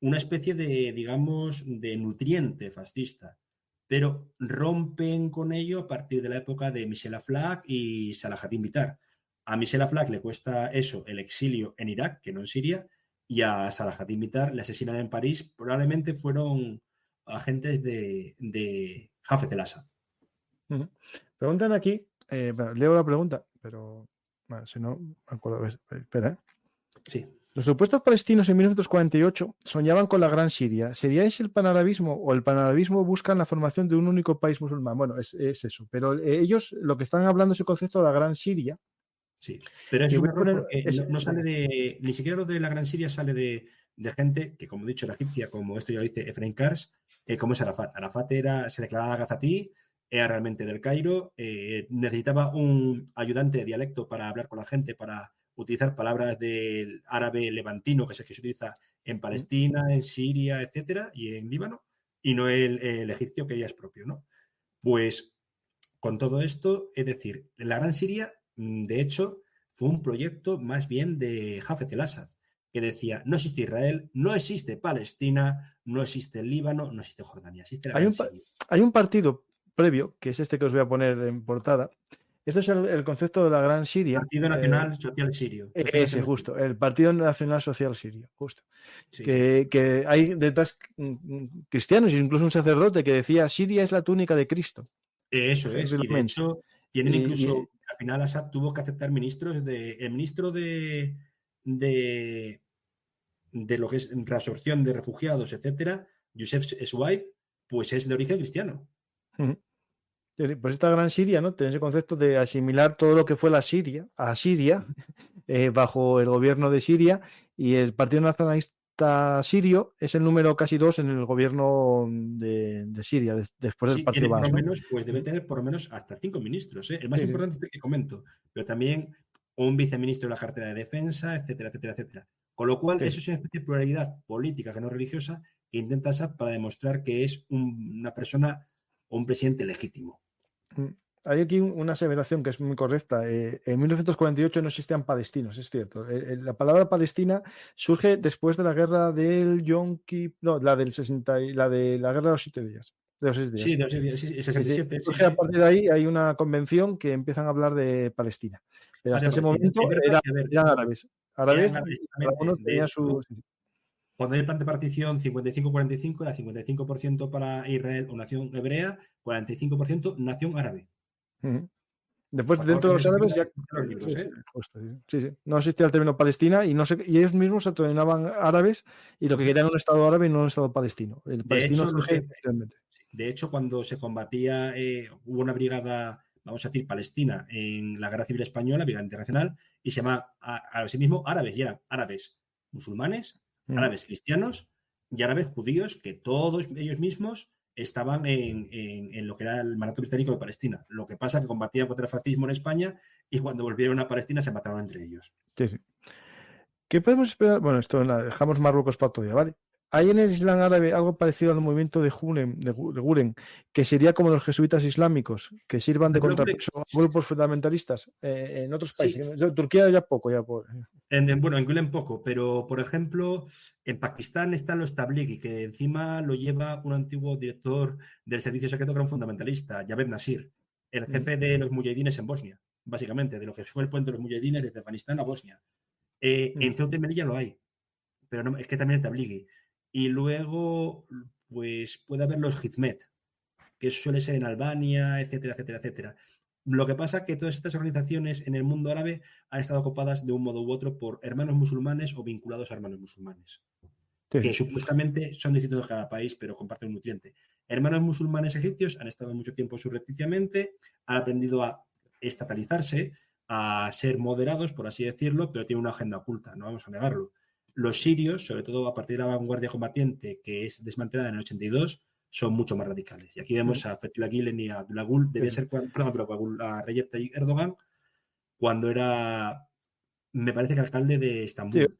especie de, digamos, de nutriente fascista, pero rompen con ello a partir de la época de Michel Aflaq y Salahaddin Bitar. A Michel Aflaq le cuesta eso, el exilio en Irak, que no en Siria, y a Salahaddin Bitar le asesinan en París. Probablemente fueron agentes de Hafez el-Assad. Preguntan aquí, bueno, leo la pregunta, pero bueno, si no, me acuerdo, espera. Sí. Los supuestos palestinos en 1948 soñaban con la Gran Siria. ¿Sería ese el panarabismo o el panarabismo buscan la formación de un único país musulmán? Bueno, es eso, pero ellos lo que están hablando es el concepto de la Gran Siria. Sí, pero es un error porque no sale de, ni siquiera lo de la Gran Siria sale de gente que, como he dicho, era egipcia, como esto ya lo dice Efraim Kars, como es Arafat. Arafat se declaraba gazatí, era realmente del Cairo, necesitaba un ayudante de dialecto para hablar con la gente, para utilizar palabras del árabe levantino, que es el que se utiliza en Palestina, en Siria, etcétera, y en Líbano, y no el egipcio, que ya es propio, ¿no? Pues con todo esto, es decir, la Gran Siria, de hecho, fue un proyecto más bien de Hafez el-Assad, que decía, no existe Israel, no existe Palestina, no existe el Líbano, no existe Jordania, existe la Gran Siria. Hay un partido previo, que es este que os voy a poner en portada. Esto es el concepto de la Gran Siria. Partido Nacional Social Sirio. Ese, justo, el Partido Nacional Social Sirio, justo. Sí, que hay detrás cristianos, incluso un sacerdote que decía, Siria es la túnica de Cristo. Eso es, y de hecho tienen incluso, al final Assad tuvo que aceptar ministros el ministro de lo que es reabsorción de refugiados, etcétera, Youssef Chouaib, pues es de origen cristiano. Pues esta Gran Siria, ¿no? Tiene ese concepto de asimilar todo lo que fue la Siria a Siria, bajo el gobierno de Siria, y el Partido Nacionalista Sirio es el número casi 2 en el gobierno de Siria, después del Partido Baas, por lo ¿no? menos, pues debe tener por lo menos hasta 5 ministros. El más importante es el que comento, pero también un viceministro de la cartera de defensa, etcétera, etcétera, etcétera. Con lo cual, eso es una especie de pluralidad política que no religiosa que intenta Assad para demostrar que es una persona o un presidente legítimo. Hay aquí una aseveración que es muy correcta. En 1948 no existían palestinos, es cierto. La palabra Palestina surge después de la guerra del Yom Kippur, no, la del 60, la de la guerra de los 7 días. De los 6 días. Sí, de Sí, 67. Sí, surge a partir de ahí, hay una convención que empiezan a hablar de Palestina. Pero hasta ese momento eran árabes. Árabes, cada uno tenía su... Cuando hay el plan de partición 55-45, era 55% para Israel o nación hebrea, 45% nación árabe. Después, dentro de los árabes, ya. Sí. No existía el término Palestina y ellos mismos se autodenominaban árabes y lo que querían era un Estado árabe y no un Estado palestino. El palestino surge realmente. De hecho, cuando se combatía, hubo una brigada, vamos a decir, palestina en la Guerra Civil Española, brigada internacional, y se llama a sí mismo árabes, y eran árabes musulmanes, árabes cristianos y árabes judíos, que todos ellos mismos estaban en lo que era el mandato británico de Palestina. Lo que pasa es que combatían contra el fascismo en España y cuando volvieron a Palestina se mataron entre ellos. Sí. ¿Qué podemos esperar? Bueno, esto dejamos Marruecos para otro día, ¿vale? Hay en el Islam árabe algo parecido al movimiento de Gulen, que sería como los jesuitas islámicos, que sirvan de contrapeso a grupos fundamentalistas en otros países. Sí. Turquía ya poco. En Gulen poco, pero por ejemplo, en Pakistán están los tablighi, que encima lo lleva un antiguo director del servicio secreto que era un fundamentalista, Javed Nasir, el jefe de los mujahidines en Bosnia, básicamente, de lo que fue el puente de los mujahidines desde Afganistán a Bosnia. En Ceuta y Melilla lo hay, pero no, es que también el tablighi. Y luego, pues puede haber los Hizmet, que suele ser en Albania, etcétera. Lo que pasa es que todas estas organizaciones en el mundo árabe han estado ocupadas de un modo u otro por hermanos musulmanes o vinculados a hermanos musulmanes, que supuestamente son distintos de cada país, pero comparten un nutriente. Hermanos musulmanes egipcios han estado mucho tiempo surrepticiamente, han aprendido a estatalizarse, a ser moderados, por así decirlo, pero tienen una agenda oculta, no vamos a negarlo. Los sirios, sobre todo a partir de la vanguardia combatiente, que es desmantelada en el 82, son mucho más radicales. Y aquí vemos a Fethullah Gülen y a Abdullah Gül, debía ser, a Recep Tayyip Erdogan, cuando era, me parece que alcalde de Estambul.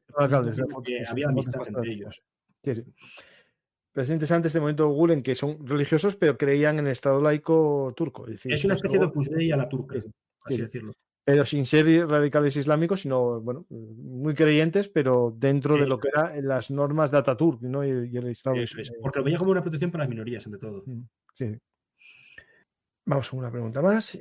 Había amistad entre ellos. Sí. Pero es interesante este momento de Gülen, que son religiosos, pero creían en el Estado laico turco. Es una especie de Opus Dei a la turca, así decirlo. Pero sin ser radicales islámicos, sino, bueno, muy creyentes, pero dentro de lo que eran las normas de Atatürk, ¿no? Y el Estado. Eso es, porque lo veía como una protección para las minorías, ante todo. Sí. Vamos a una pregunta más.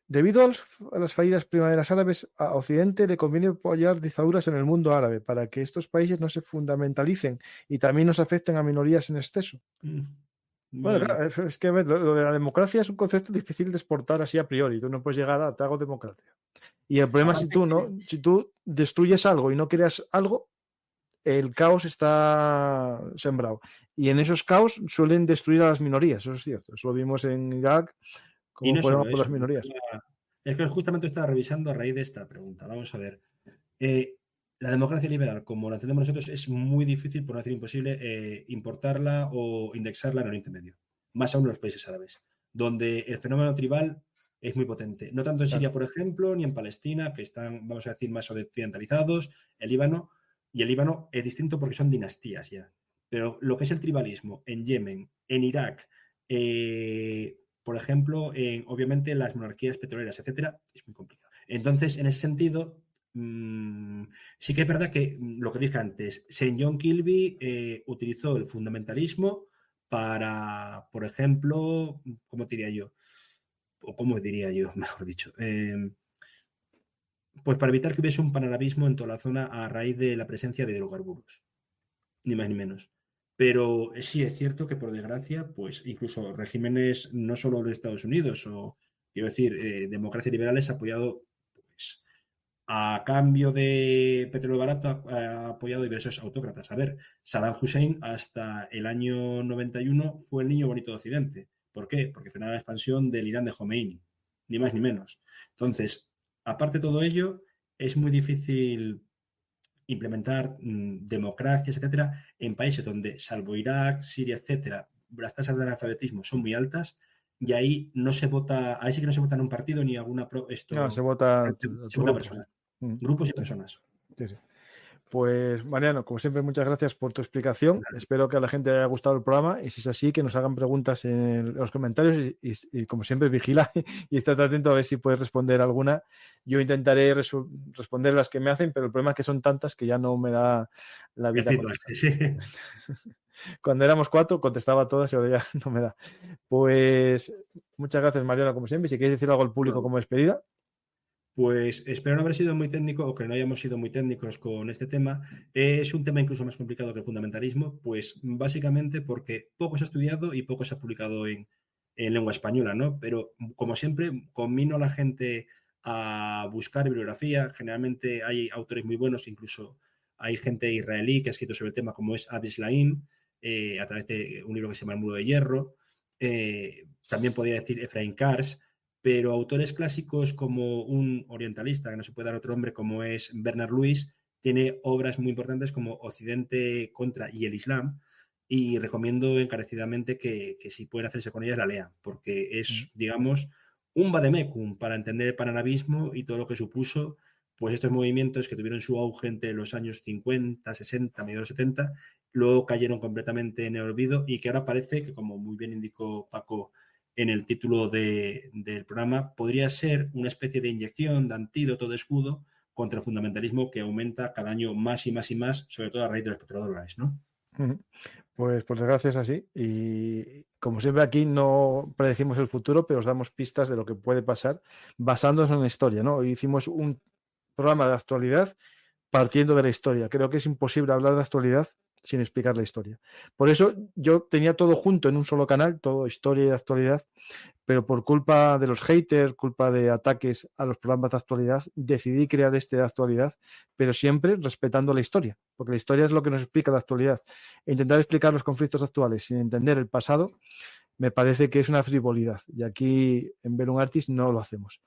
Debido a las fallidas primaveras árabes, a Occidente le conviene apoyar dictaduras en el mundo árabe para que estos países no se fundamentalicen y también nos afecten a minorías en exceso. Bueno, claro, es que a ver, lo de la democracia es un concepto difícil de exportar así a priori. Tú no puedes llegar a te hago democracia. Y el problema es si tú destruyes algo y no creas algo, el caos está sembrado. Y en esos caos suelen destruir a las minorías, eso es cierto. Eso lo vimos en Irak, como fueron por las minorías. Es que justamente estaba revisando a raíz de esta pregunta. Vamos a ver. La democracia liberal, como la entendemos nosotros, es muy difícil, por no decir imposible, importarla o indexarla en Oriente Medio. Más aún en los países árabes, donde el fenómeno tribal es muy potente. No tanto en Siria, por ejemplo, ni en Palestina, que están, vamos a decir, más occidentalizados, el Líbano. Y el Líbano es distinto porque son dinastías ya. Pero lo que es el tribalismo en Yemen, en Irak, por ejemplo, obviamente las monarquías petroleras, etcétera, es muy complicado. Entonces, en ese sentido, sí que es verdad que lo que dije antes, St. John Kilby utilizó el fundamentalismo para, por ejemplo, ¿cómo diría yo? O cómo diría yo, mejor dicho. Pues para evitar que hubiese un panarabismo en toda la zona a raíz de la presencia de hidrocarburos. Ni más ni menos. Pero sí es cierto que, por desgracia, pues incluso regímenes no solo de Estados Unidos o, quiero decir, democracias liberales ha apoyado, pues, a cambio de petróleo barato, ha apoyado diversos autócratas. A ver, Saddam Hussein hasta el año 91 fue el niño bonito de Occidente. ¿Por qué? Porque frenaba la expansión del Irán de Khomeini, ni más ni menos. Entonces, aparte de todo ello, es muy difícil implementar democracias, etcétera, en países donde, salvo Irak, Siria, etcétera, las tasas de analfabetismo son muy altas y ahí no se vota, ahí sí que no se vota en un partido ni alguna se vota personal, grupos y personas. Sí. Pues Mariano, como siempre, muchas gracias por tu explicación. Vale. Espero que a la gente le haya gustado el programa y si es así, que nos hagan preguntas en los comentarios y como siempre, vigila y estate atento a ver si puedes responder alguna. Yo intentaré responder las que me hacen, pero el problema es que son tantas que ya no me da la vida contestar. Sí. Cuando éramos 4 contestaba todas y ahora ya no me da. Pues muchas gracias, Mariano, como siempre. Si quieres decir algo al público como despedida. Pues espero no haber sido muy técnico o que no hayamos sido muy técnicos con este tema. Es un tema incluso más complicado que el fundamentalismo, pues básicamente porque poco se ha estudiado y poco se ha publicado en lengua española, ¿no? Pero como siempre, conmino a la gente a buscar bibliografía. Generalmente hay autores muy buenos, incluso hay gente israelí que ha escrito sobre el tema, como es Avi Slaim, a través de un libro que se llama El Muro de Hierro. También podría decir Efraín Kars, pero autores clásicos como un orientalista, que no se puede dar otro nombre, como es Bernard Lewis, tiene obras muy importantes como Occidente contra y el Islam, y recomiendo encarecidamente que si pueden hacerse con ellas la lean, porque es, digamos, un vademecum para entender el panarabismo y todo lo que supuso pues estos movimientos que tuvieron su auge entre los años 50, 60, mediados 70, luego cayeron completamente en el olvido y que ahora parece que, como muy bien indicó Paco en el título del programa, podría ser una especie de inyección, de antídoto, de escudo contra el fundamentalismo que aumenta cada año más y más y más, sobre todo a raíz de los petrodólares, ¿no? Pues por desgracia es así. Y como siempre aquí no predecimos el futuro, pero os damos pistas de lo que puede pasar basándonos en la historia, ¿no? Hoy hicimos un programa de actualidad partiendo de la historia. Creo que es imposible hablar de actualidad sin explicar la historia. Por eso yo tenía todo junto en un solo canal, todo historia y actualidad, pero por culpa de los haters, culpa de ataques a los programas de actualidad, decidí crear este de actualidad, pero siempre respetando la historia, porque la historia es lo que nos explica la actualidad. E intentar explicar los conflictos actuales sin entender el pasado me parece que es una frivolidad, y aquí en Verum Artis no lo hacemos.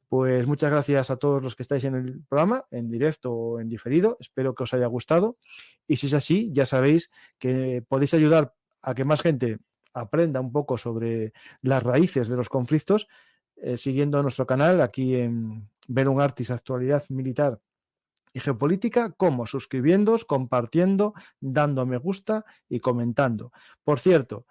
Pues muchas gracias a todos los que estáis en el programa, en directo o en diferido. Espero que os haya gustado. Y si es así, ya sabéis que podéis ayudar a que más gente aprenda un poco sobre las raíces de los conflictos, siguiendo nuestro canal aquí en Verum Artis Actualidad Militar y Geopolítica, como suscribiéndoos, compartiendo, dando a me gusta y comentando. Por cierto,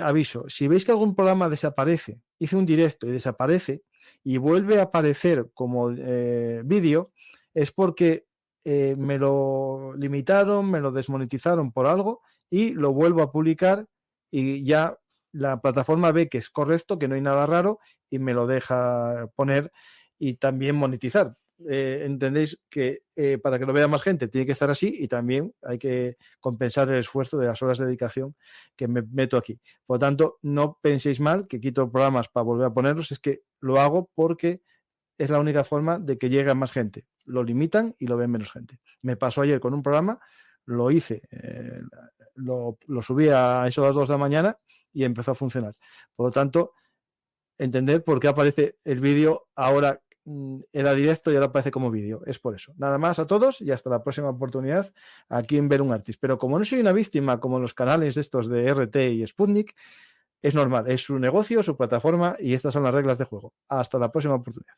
aviso, si veis que algún programa desaparece, hice un directo y desaparece, y vuelve a aparecer como vídeo, es porque me lo limitaron, me lo desmonetizaron por algo y lo vuelvo a publicar y ya la plataforma ve que es correcto, que no hay nada raro y me lo deja poner y también monetizar. Entendéis que para que lo vea más gente tiene que estar así y también hay que compensar el esfuerzo de las horas de dedicación que me meto aquí. Por lo tanto, no penséis mal que quito programas para volver a ponerlos, es que lo hago porque es la única forma de que llegue a más gente. Lo limitan y lo ven menos gente. Me pasó ayer con un programa, lo hice, lo subí a eso a las 2 de la mañana y empezó a funcionar. Por lo tanto, entender por qué aparece el vídeo ahora era directo y ahora aparece como vídeo. Es por eso. Nada más a todos y hasta la próxima oportunidad aquí en Verum Artis. Pero como no soy una víctima como los canales estos de RT y Sputnik, es normal, es su negocio, su plataforma y estas son las reglas de juego. Hasta la próxima oportunidad.